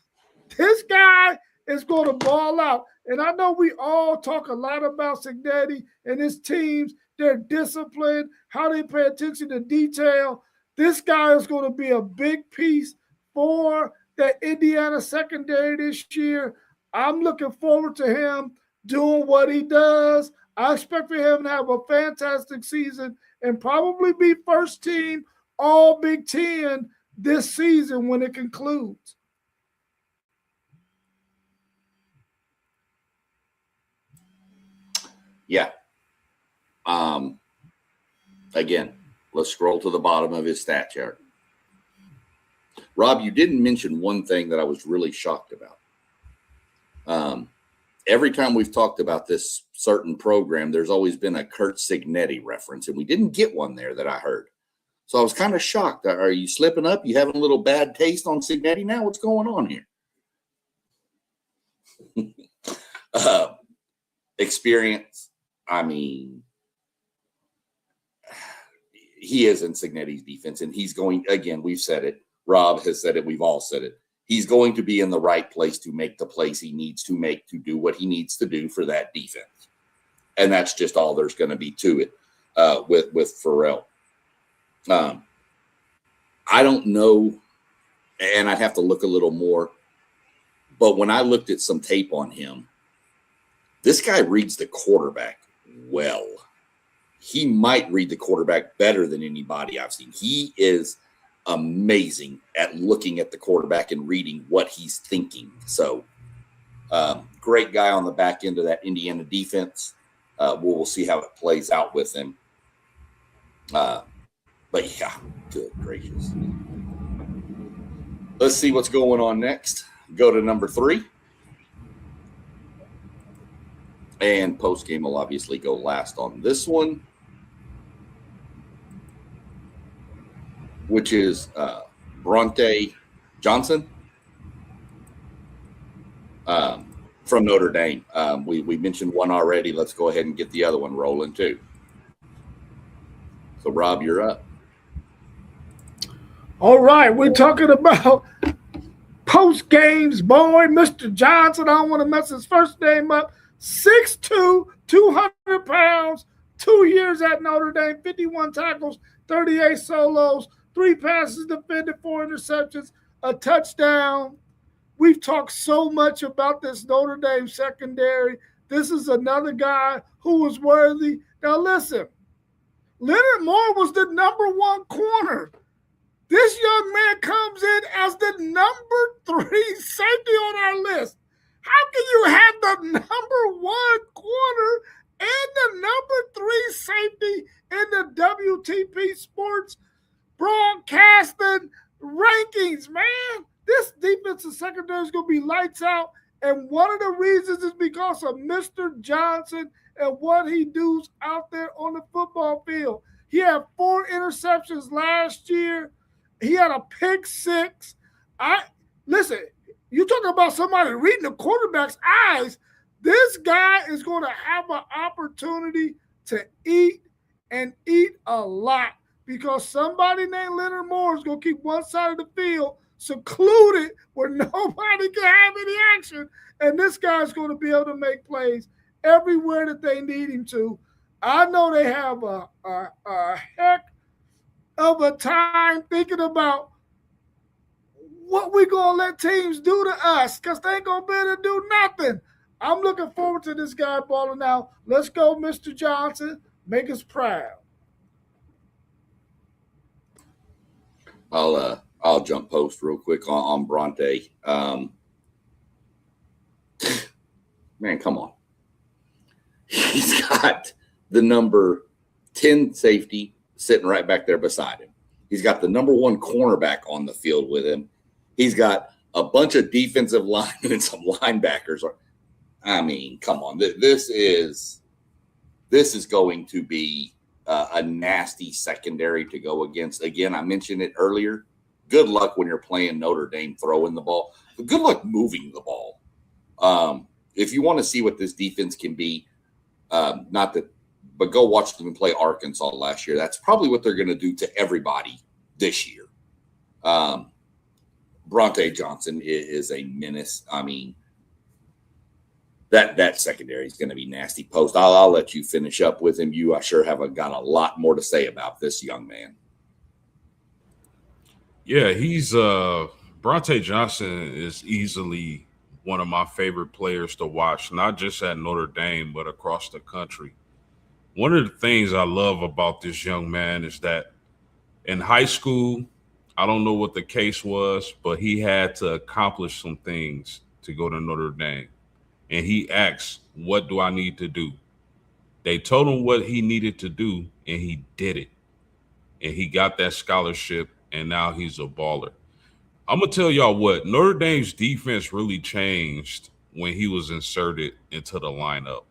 This guy is going to ball out. And I know we all talk a lot about Cignetti and his teams, their discipline, how they pay attention to detail. This guy is going to be a big piece for the Indiana secondary this year. I'm looking forward to him doing what he does. I expect for him to have a fantastic season and probably be first team All Big Ten this season when it concludes. Yeah. Again, let's scroll to the bottom of his stat chart. Rob, you didn't mention one thing that I was really shocked about. Every time we've talked about this certain program, there's always been a Curt Cignetti reference, and we didn't get one there that I heard. So I was kind of shocked. Are you slipping up? You having a little bad taste on Cignetti now? What's going on here? Experience. I mean, he is in Cignetti's defense, and he's going, again, we've said it. Rob has said it. We've all said it. He's going to be in the right place to make the plays he needs to make to do what he needs to do for that defense. And that's just all there's going to be to it with Pharrell. I don't know, and I'd have to look a little more, but when I looked at some tape on him, this guy reads the quarterback well. He might read the quarterback better than anybody I've seen. He is amazing at looking at the quarterback and reading what he's thinking. So great guy on the back end of that Indiana defense. We'll see how it plays out with him. But yeah, good gracious. Let's see what's going on next. Go to number 3. And post-game will obviously go last on this one, which is Bronte Johnson from Notre Dame. We mentioned one already. Let's go ahead and get the other one rolling too. So, Rob, you're up. All right, we're talking about post games, boy, Mr. Johnson. I don't want to mess his first name up. 6'2", 200 pounds, 2 years at Notre Dame, 51 tackles, 38 solos, 3 passes defended, 4 interceptions, a touchdown. We've talked so much about this Notre Dame secondary. This is another guy who was worthy. Now, listen, Leonard Moore was the number 1 corner. This young man comes in as the number 3 safety on our list. How can you have the number 1 corner and the number 3 safety in the WTP Sports broadcasting rankings, man? This defensive secondary is going to be lights out, and one of the reasons is because of Mr. Johnson and what he does out there on the football field. He had 4 interceptions last year. He had a pick 6. Listen, you talking about somebody reading the quarterback's eyes. This guy is going to have an opportunity to eat and eat a lot because somebody named Leonard Moore is going to keep one side of the field secluded where nobody can have any action. And this guy's going to be able to make plays everywhere that they need him to. I know they have a heck of a time thinking about what we going to let teams do to us because they ain't going to be able to do nothing. I'm looking forward to this guy balling out. Let's go, Mr. Johnson. Make us proud. I'll jump post real quick on Bronte. Man, come on. He's got the number 10 safety sitting right back there beside him. He's got the number 1 cornerback on the field with him. He's got a bunch of defensive linemen and some linebackers. I mean, come on. This is going to be a nasty secondary to go against. Again, I mentioned it earlier. Good luck when you're playing Notre Dame throwing the ball. But good luck moving the ball. If you want to see what this defense can be, not that but go watch them play Arkansas last year. That's probably what they're going to do to everybody this year. Bronte Johnson is a menace. I mean, that secondary is going to be nasty. Post. I'll let you finish up with him. I sure have got a lot more to say about this young man. Yeah, he's Bronte Johnson is easily one of my favorite players to watch, not just at Notre Dame, but across the country. One of the things I love about this young man is that in high school, I don't know what the case was, but he had to accomplish some things to go to Notre Dame. And he asked, what do I need to do? They told him what he needed to do, and he did it. And he got that scholarship, and now he's a baller. I'm going to tell y'all what, Notre Dame's defense really changed when he was inserted into the lineup.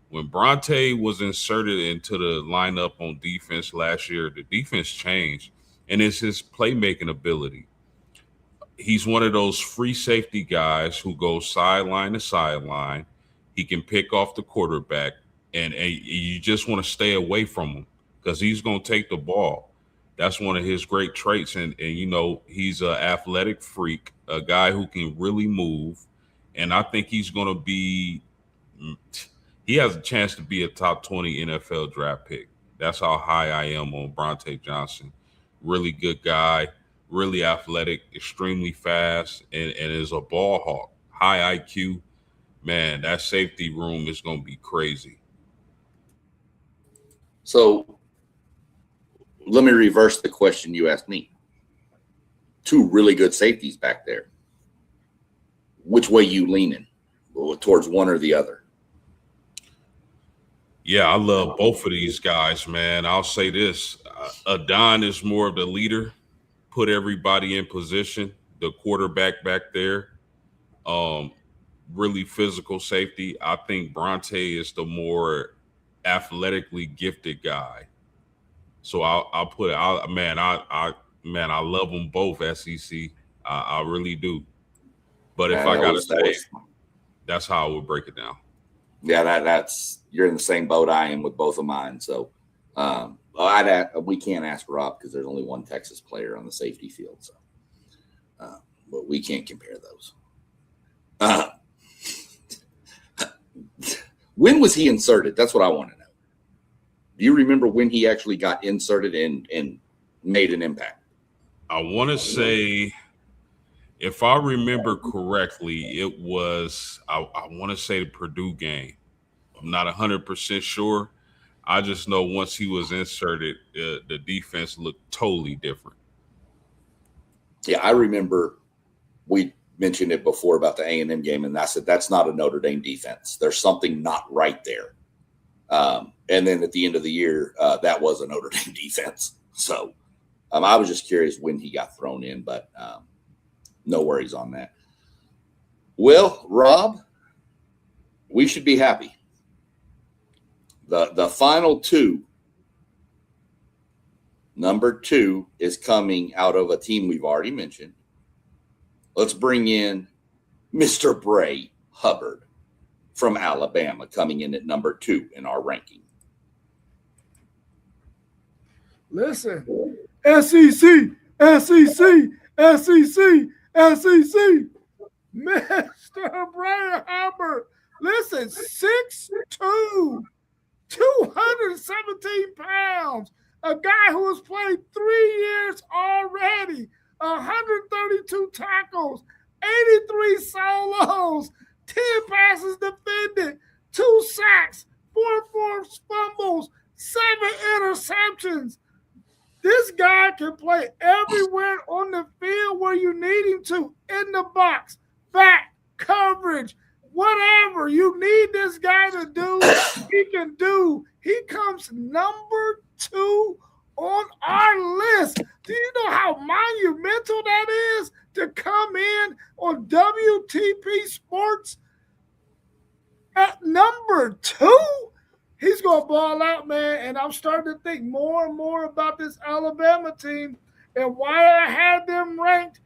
When Bronte was inserted into the lineup on defense last year, the defense changed, and it's his playmaking ability. He's one of those free safety guys who goes sideline to sideline. He can pick off the quarterback, and you just want to stay away from him because he's going to take the ball. That's one of his great traits, and you know, he's an athletic freak, a guy who can really move, and I think he's going to be he has a chance to be a top 20 NFL draft pick. That's how high I am on Bronte Johnson. Really good guy, really athletic, extremely fast, and is a ball hawk. High IQ. Man, that safety room is going to be crazy. So let me reverse the question you asked me. Two really good safeties back there. Which way you leaning? Towards one or the other? Yeah, I love both of these guys, man. I'll say this. Adon is more of the leader, put everybody in position. The quarterback back there, really physical safety. I think Bronte is the more athletically gifted guy. So I'll put it out. Man, I love them both, SEC. I really do. But if I gotta say, that's how I would break it down. Yeah, that's you're in the same boat I am with both of mine. So we can't ask Rob because there's only one Texas player on the safety field. So, but we can't compare those. When was he inserted? That's what I want to know. Do you remember when he actually got inserted and made an impact? I want to say, if I remember correctly, it was, I want to say the Purdue game. I'm not 100% sure. I just know once he was inserted, the defense looked totally different. Yeah, I remember we mentioned it before about the A&M game, and I said, that's not a Notre Dame defense. There's something not right there. And then at the end of the year, that was a Notre Dame defense. So I was just curious when he got thrown in, but no worries on that. Well, Rob, we should be happy. The final two, number 2 is coming out of a team we've already mentioned. Let's bring in Mr. Bray Hubbard from Alabama, coming in at number 2 in our ranking. Listen, SEC, SEC, SEC, SEC. Mr. Bray Hubbard. Listen, 6'2", 217 pounds. A guy who has played 3 years already. 132 tackles, 83 solos, 10 passes defended, 2 sacks, 4 forced fumbles, 7 interceptions. This guy can play everywhere on the field where you need him to, in the box, back, coverage, whatever you need this guy to do, he can do. He comes number 2 on our list. Do you know how monumental that is to come in on WTP Sports at number 2? He's going to ball out, man, and I'm starting to think more and more about this Alabama team and why I had them ranked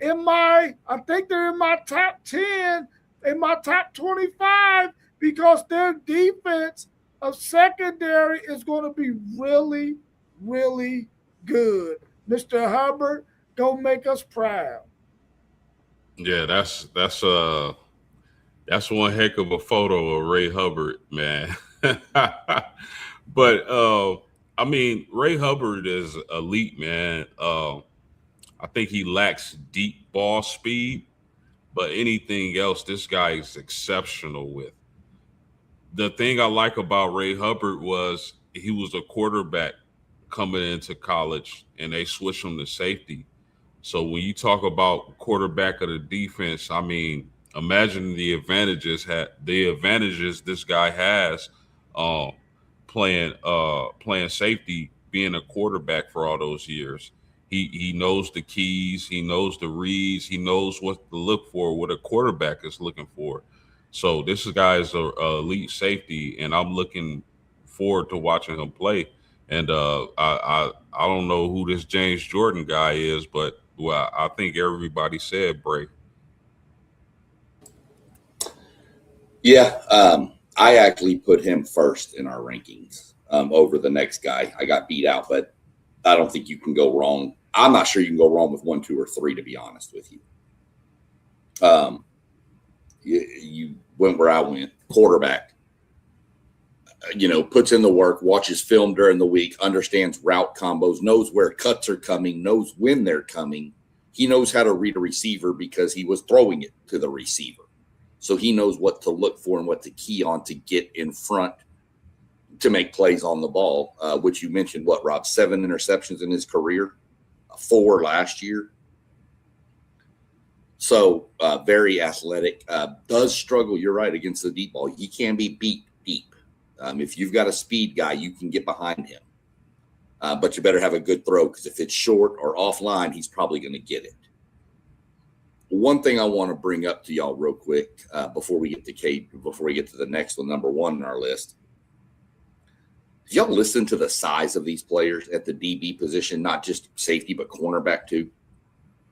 I think they're in my top 10, in my top 25, because their defense of secondary is going to be really, really good. Mr. Hubbard, don't make us proud. Yeah, that's one heck of a photo of Ray Hubbard, man. But I mean, Ray Hubbard is elite, man. I think he lacks deep ball speed, but anything else, this guy is exceptional with. The thing I like about Ray Hubbard was he was a quarterback coming into college, and they switched him to safety. So when you talk about quarterback of the defense, I mean, imagine the advantages this guy has um, playing safety, being a quarterback for all those years. He knows the keys, he knows the reads, he knows what to look for, what a quarterback is looking for. So this guy is a elite safety, and I'm looking forward to watching him play. And I don't know who this James Jordan guy is, but well, I think everybody said Bray. Yeah, I actually put him first in our rankings over the next guy. I got beat out, but I don't think you can go wrong. I'm not sure you can go wrong with 1, 2, or 3, to be honest with you. You went where I went. Quarterback, puts in the work, watches film during the week, understands route combos, knows where cuts are coming, knows when they're coming. He knows how to read a receiver because he was throwing it to the receiver. So he knows what to look for and what to key on to get in front to make plays on the ball, which you mentioned, Rob? 7 interceptions in his career, 4 last year. So very athletic, does struggle, you're right, against the deep ball. He can be beat deep. If you've got a speed guy, you can get behind him. But you better have a good throw, because if it's short or offline, he's probably going to get it. One thing I want to bring up to y'all real quick before we get to the next one, number 1 on our list. Did y'all listen to the size of these players at the DB position, not just safety, but cornerback too?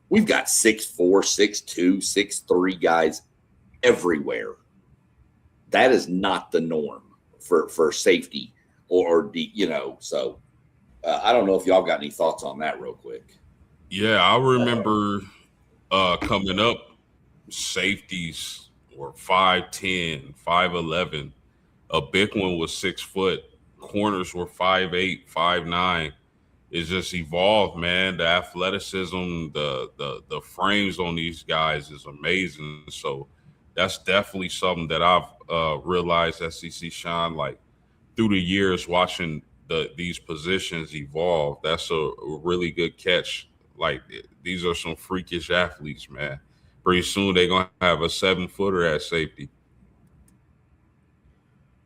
We've got 6'4", 6'2", 6'3" guys everywhere. That is not the norm for safety or so I don't know if y'all got any thoughts on that real quick. Yeah, I remember coming up, safeties were 5'10", 5'11". A big one was 6 foot. Corners were 5'8", 5'9". It's just evolved, man. The athleticism, the frames on these guys is amazing. So that's definitely something that I've realized SEC shine, like, through the years watching these positions evolve. That's a really good catch. Like, these are some freakish athletes, man. Pretty soon they're gonna have a 7-footer at safety.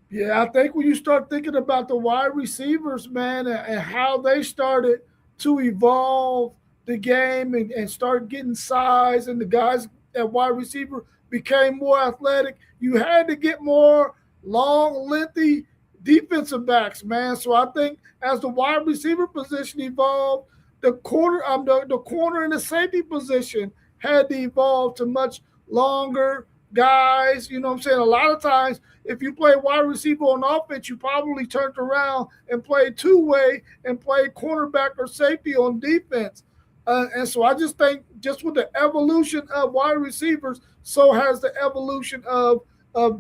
Yeah, I think when you start thinking about the wide receivers, man, and how they started to evolve the game and start getting size, and the guys at wide receiver became more athletic, you had to get more long, lengthy defensive backs, man. So I think as the wide receiver position evolved, the corner and the safety position had to evolve to much longer guys. You know what I'm saying? A lot of times, if you play wide receiver on offense, you probably turned around and played two-way and played cornerback or safety on defense. And so I just think just with the evolution of wide receivers, so has the evolution of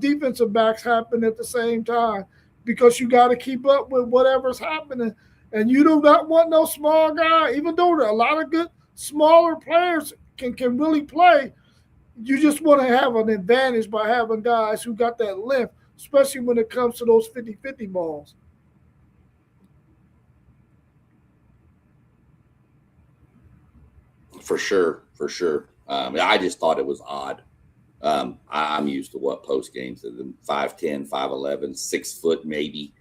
defensive backs happen at the same time, because you got to keep up with whatever's happening. And you do not want no small guy, even though there are a lot of good smaller players can really play. You just want to have an advantage by having guys who got that length, especially when it comes to those 50-50 balls. For sure. I just thought it was odd. I'm used to post games of them 5'10", 5'11", 6 foot maybe,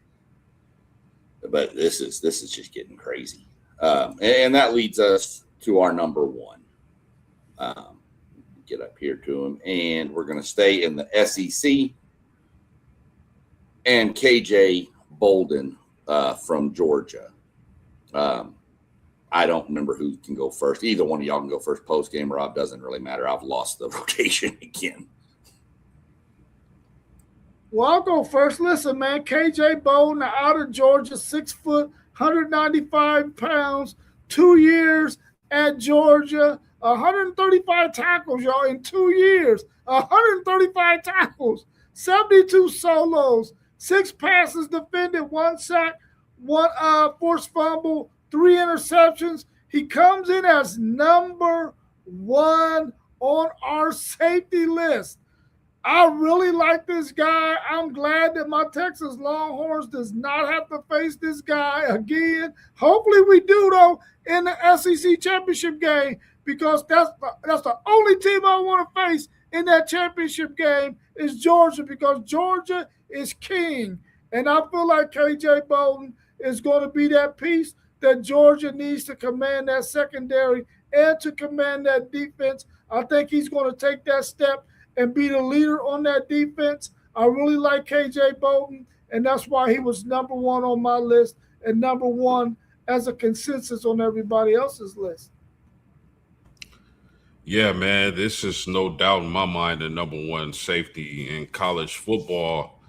but this is just getting crazy. And that leads us to our number 1. Get up here to him, and we're going to stay in the SEC. And KJ Bolden from Georgia. I don't remember who can go first. Either one of y'all can go first. Post game, Rob, doesn't really matter. I've lost the rotation again. Well, I'll go first. Listen, man, KJ Bolden out of Georgia, 6 foot, 195 pounds, 2 years at Georgia, 135 tackles, y'all, in 2 years. 135 tackles, 72 solos, 6 passes defended, 1 sack, 1 forced fumble, 3 interceptions. He comes in as number 1 on our safety list. I really like this guy. I'm glad that my Texas Longhorns does not have to face this guy again. Hopefully we do, though, in the SEC championship game, because that's the only team I want to face in that championship game is Georgia, because Georgia is king. And I feel like KJ Bolden is going to be that piece that Georgia needs to command that secondary and to command that defense. I think he's going to take that step and be the leader on that defense. I really like KJ Bolden, and that's why he was number 1 on my list and number 1 as a consensus on everybody else's list. Yeah, man, this is no doubt in my mind the number 1 safety in college football.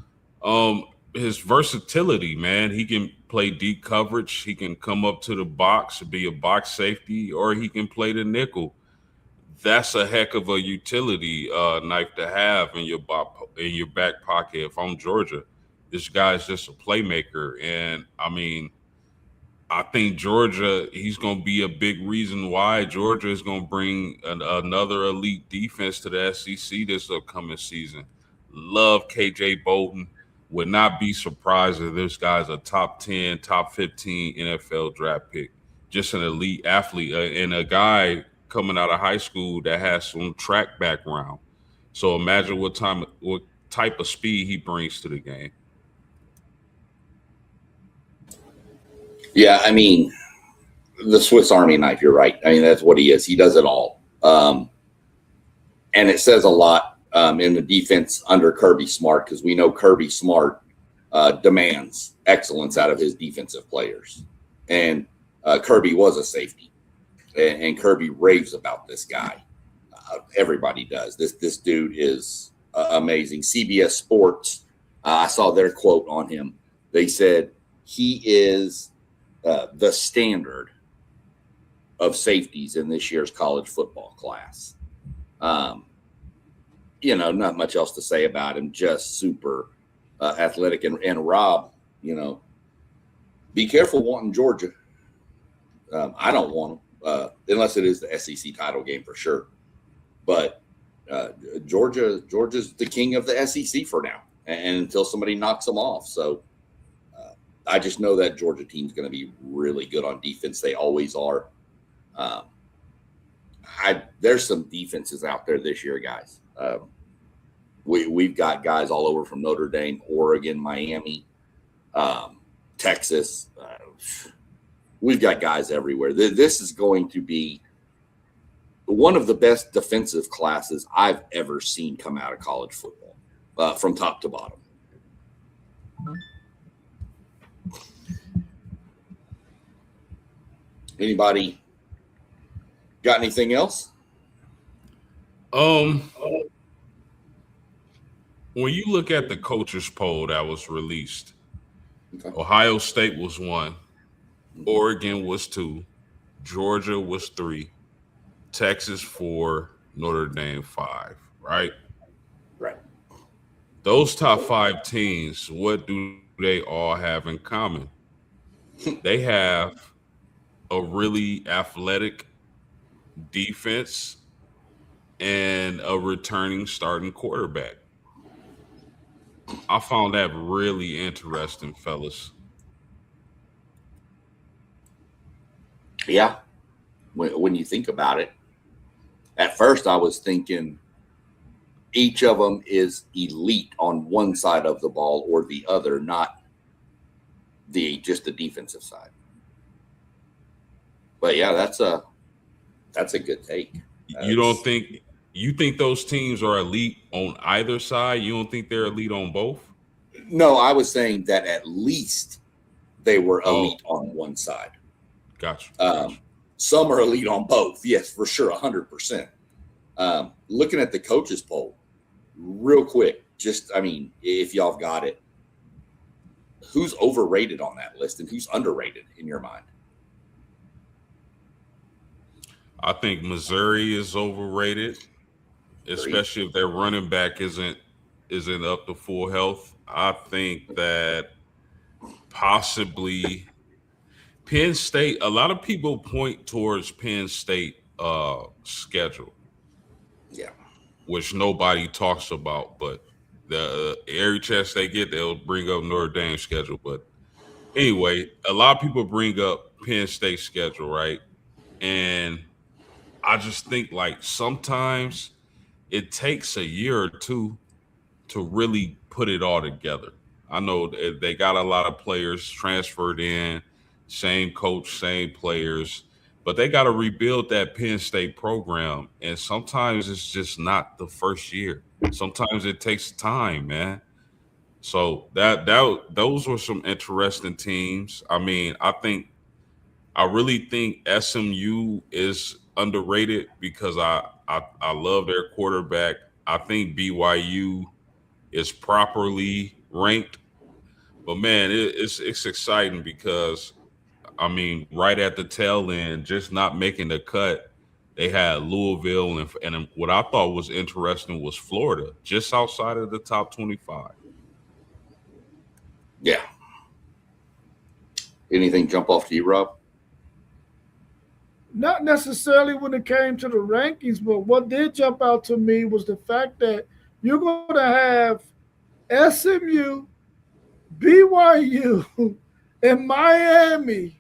His versatility, man, he can play deep coverage. He can come up to the box, be a box safety, or he can play the nickel. That's a heck of a utility knife to have in your back pocket. If I'm Georgia, this guy's just a playmaker, and I mean, I think Georgia, he's going to be a big reason why Georgia is going to bring another elite defense to the SEC this upcoming season. Love KJ Bolden. Would not be surprised if this guy's a top 10, top 15 NFL draft pick. Just an elite athlete and a guy coming out of high school that has some track background. So imagine what type of speed he brings to the game. Yeah, I mean, the Swiss Army knife, you're right. I mean, that's what he is. He does it all. And it says a lot in the defense under Kirby Smart, because we know Kirby Smart demands excellence out of his defensive players. And Kirby was a safety. And Kirby raves about this guy. Everybody does. This dude is amazing. CBS Sports, I saw their quote on him. They said he is the standard of safeties in this year's college football class. Not much else to say about him. Just super athletic. And Rob, be careful wanting Georgia. I don't want him. Unless it is the SEC title game for sure. But Georgia's the king of the SEC for now, and until somebody knocks them off. So I just know that Georgia team's going to be really good on defense. They always are. There's some defenses out there this year, guys. We've got guys all over from Notre Dame, Oregon, Miami, Texas. We've got guys everywhere. This is going to be one of the best defensive classes I've ever seen come out of college football, from top to bottom. Anybody got anything else? When you look at the coaches poll that was released, okay. Ohio State was 1. Oregon was 2, Georgia was 3, Texas 4, Notre Dame 5, right? Right. Those top 5 teams, what do they all have in common? They have a really athletic defense and a returning starting quarterback. I found that really interesting, fellas. Yeah, when you think about it, at first I was thinking each of them is elite on one side of the ball or the other, not just the defensive side. But yeah, that's a good take. You think those teams are elite on either side? You don't think they're elite on both? No, I was saying that at least they were elite on one side. Gotcha. Some are elite on both. Yes, for sure, 100%. Looking at the coaches poll, real quick, just, I mean, if y'all have got it, who's overrated on that list and who's underrated in your mind? I think Missouri is overrated, especially if their running back isn't up to full health. I think that possibly Penn State. A lot of people point towards Penn State schedule, Yeah. which nobody talks about. But the every chance they get, they'll bring up Notre Dame's schedule. But anyway, a lot of people bring up Penn State schedule, right? And I just think like sometimes it takes a year or two to really put it all together. I know they got a lot of players transferred in, same coach, same players, but they got to rebuild that Penn State program. And sometimes it's just not the first year. Sometimes it takes time, man. So those were some interesting teams. I mean, I really think SMU is underrated because I love their quarterback. I think BYU is properly ranked, but man, it's exciting because I mean, right at the tail end, just not making the cut, they had Louisville and what I thought was interesting was Florida, just outside of the top 25. Yeah. Anything jump off to you, Rob? Not necessarily when it came to the rankings, but what did jump out to me was the fact that you're going to have SMU, BYU, and Miami,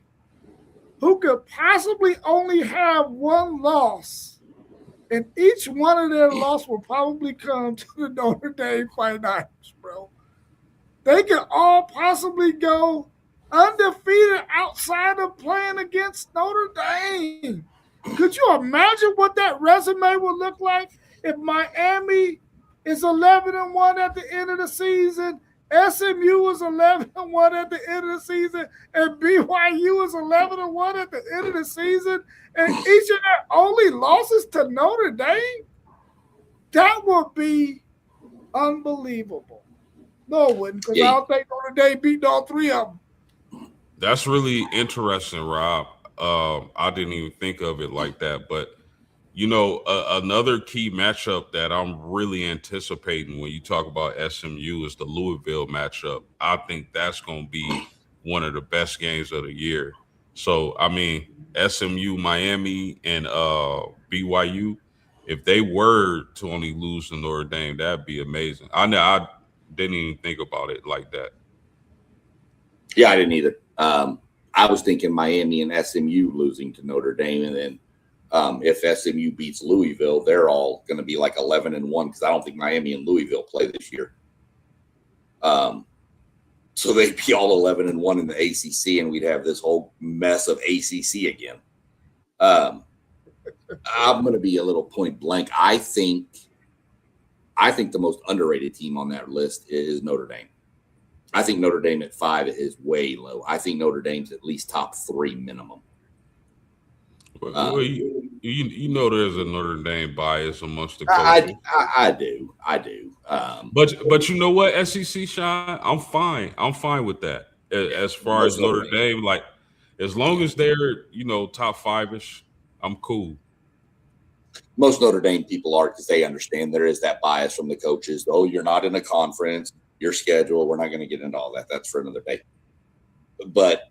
who could possibly only have one loss, and each one of their losses will probably come to the Notre Dame Finals, bro. They can all possibly go undefeated outside of playing against Notre Dame. Could you imagine what that resume would look like if Miami is 11-1 at the end of the season, SMU is 11-1 at the end of the season, and BYU is 11-1 at the end of the season, and each of their only losses to Notre Dame? That would be unbelievable. No, it wouldn't, because I don't think Notre Dame beat all three of them. That's really interesting, Rob. I didn't even think of it like that, but you know, another key matchup that I'm really anticipating when you talk about SMU is the Louisville matchup. I think that's going to be one of the best games of the year. So, I mean, SMU, Miami, and BYU, if they were to only lose to Notre Dame, that'd be amazing. I didn't even think about it like that. Yeah, I didn't either. I was thinking Miami and SMU losing to Notre Dame, and then if SMU beats Louisville, they're all going to be like 11-1 because I don't think Miami and Louisville play this year. So they'd be all 11-1 in the ACC, and we'd have this whole mess of ACC again. I'm going to be a little point blank. I think the most underrated team on that list is Notre Dame. I think Notre Dame at 5 is way low. I think Notre Dame's at least top 3 minimum. Well, you know there's a Notre Dame bias amongst the coaches. I do. But you know what, SEC Sean, I'm fine with that. As far as Notre Dame, like as long as they're top 5-ish, I'm cool. Most Notre Dame people are because they understand there is that bias from the coaches. Oh, you're not in a conference, your schedule. We're not going to get into all that. That's for another day. But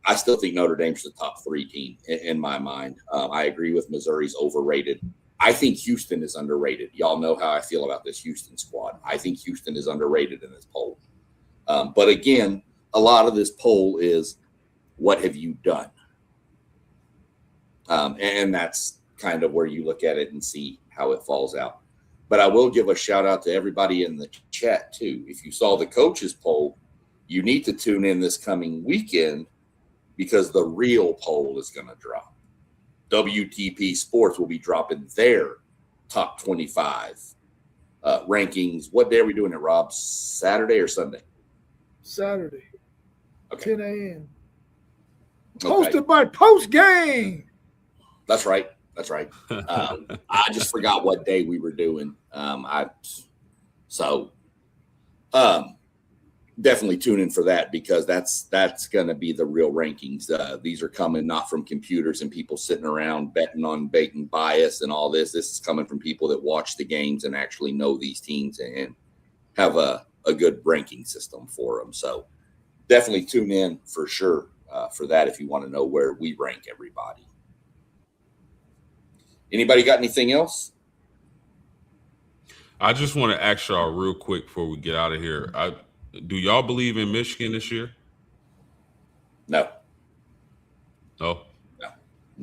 I still think Notre Dame's the top 3 team in my mind. I agree with Missouri's overrated. I think Houston is underrated. Y'all know how I feel about this Houston squad. I think Houston is underrated in this poll. But again, a lot of this poll is what have you done? And that's kind of where you look at it and see how it falls out. But I will give a shout out to everybody in the chat too. If you saw the coaches poll, you need to tune in this coming weekend because the real poll is going to drop. WTP Sports will be dropping their top 25 rankings. What day are we doing it, Rob? Saturday or Sunday? Saturday. Okay. 10 a.m. Okay. Hosted by Post Game. That's right. I just forgot what day we were doing. So Definitely tune in for that, because that's going to be the real rankings. These are coming not from computers and people sitting around betting on bait and bias and all this. This is coming from people that watch the games and actually know these teams and have a good ranking system for them. So definitely tune in for sure for that if you want to know where we rank everybody. Anybody got anything else? I just want to ask y'all real quick before we get out of here. Do y'all believe in Michigan this year? No. No.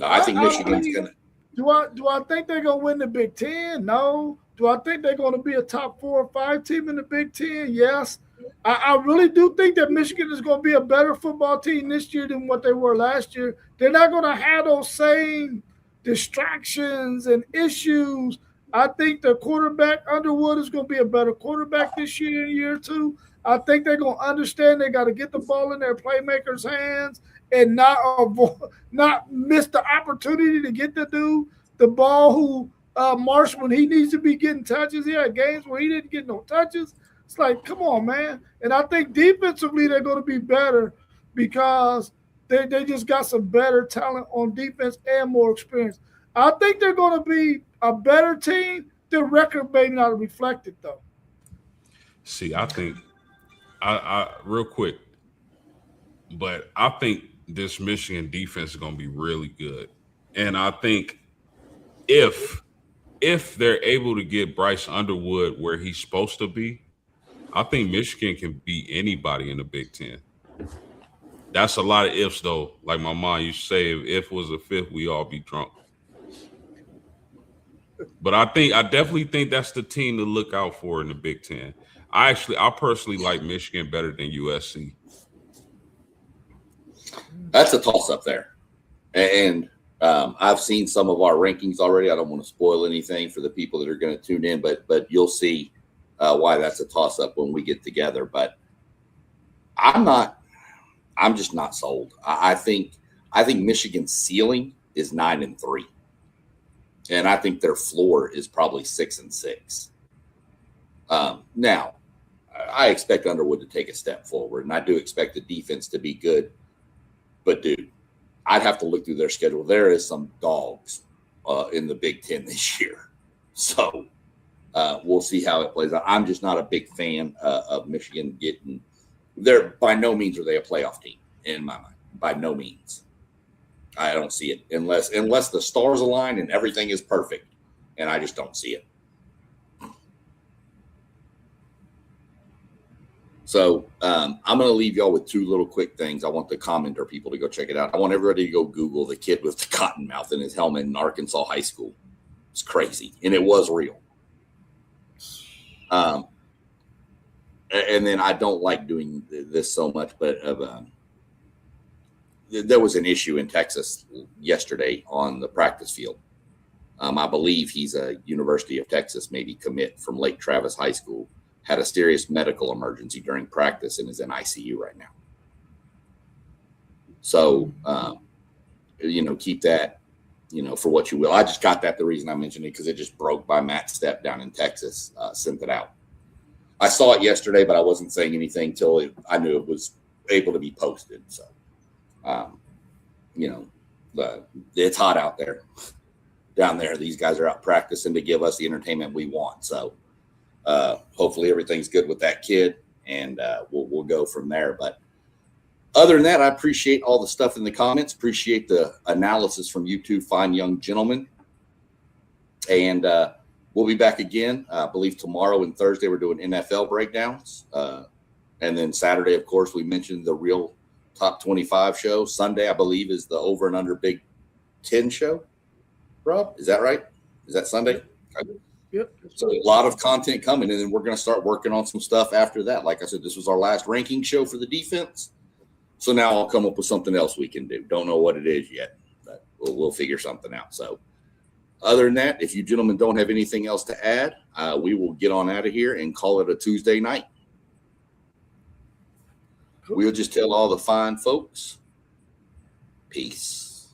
I think Michigan's going to. Do I think they're going to win the Big Ten? No. Do I think they're going to be a top 4 or 5 team in the Big Ten? Yes. I really do think that Michigan is going to be a better football team this year than what they were last year. They're not going to have those same distractions and issues. I think the quarterback, Underwood, is going to be a better quarterback this year in year 2. I think they're going to understand they got to get the ball in their playmakers' hands and not miss the opportunity to get the ball who Marsh, when he needs to be getting touches. He had games where he didn't get no touches. It's like, come on, man. And I think defensively they're going to be better because they just got some better talent on defense and more experience. I think they're going to be a better team. Their record may not reflect it, though. See, I think I real quick, but I think this Michigan defense is going to be really good. And I think if they're able to get Bryce Underwood where he's supposed to be, I think Michigan can beat anybody in the Big Ten. That's a lot of ifs, though. Like my mom used to say, if was a fifth, we all be drunk. But I definitely think that's the team to look out for in the Big Ten. I personally like Michigan better than USC. That's a toss-up there. And I've seen some of our rankings already. I don't want to spoil anything for the people that are going to tune in, but you'll see why that's a toss-up when we get together. But I'm just not sold. I think Michigan's ceiling is 9-3. And I think their floor is probably 6-6. Now, I expect Underwood to take a step forward, and I do expect the defense to be good. But, dude, I'd have to look through their schedule. There is some dogs in the Big Ten this year. So we'll see how it plays out. I'm just not a big fan of Michigan getting there. By no means are they a playoff team in my mind. By no means. I don't see it unless the stars align and everything is perfect, and I just don't see it. So I'm going to leave y'all with 2 little quick things. I want the commenter people to go check it out. I want everybody to go Google the kid with the cotton mouth in his helmet in Arkansas high school. It's crazy, and it was real. And then I don't like doing this so much, but there was an issue in Texas yesterday on the practice field. I believe he's a University of Texas, maybe commit from Lake Travis High School, had a serious medical emergency during practice and is in ICU right now. So, keep that, for what you will. I just got that. The reason I mentioned it, because it just broke by Matt Stepp down in Texas, sent it out. I saw it yesterday, but I wasn't saying anything till I knew it was able to be posted. So, it's hot out there. Down there, these guys are out practicing to give us the entertainment we want. So hopefully everything's good with that kid, and we'll go from there. But other than that, I appreciate all the stuff in the comments. Appreciate the analysis from you two fine young gentlemen. And we'll be back again. I believe tomorrow and Thursday we're doing NFL breakdowns. And then Saturday, of course, we mentioned the real Top 25 show. Sunday, I believe, is the Over and Under Big 10 show. Rob, is that right? Is that Sunday? Yep. So a lot of content coming, and then we're going to start working on some stuff after that. Like I said, this was our last ranking show for the defense. So now I'll come up with something else we can do. Don't know what it is yet, but we'll figure something out. So other than that, if you gentlemen don't have anything else to add, we will get on out of here and call it a Tuesday night. We'll just tell all the fine folks, peace.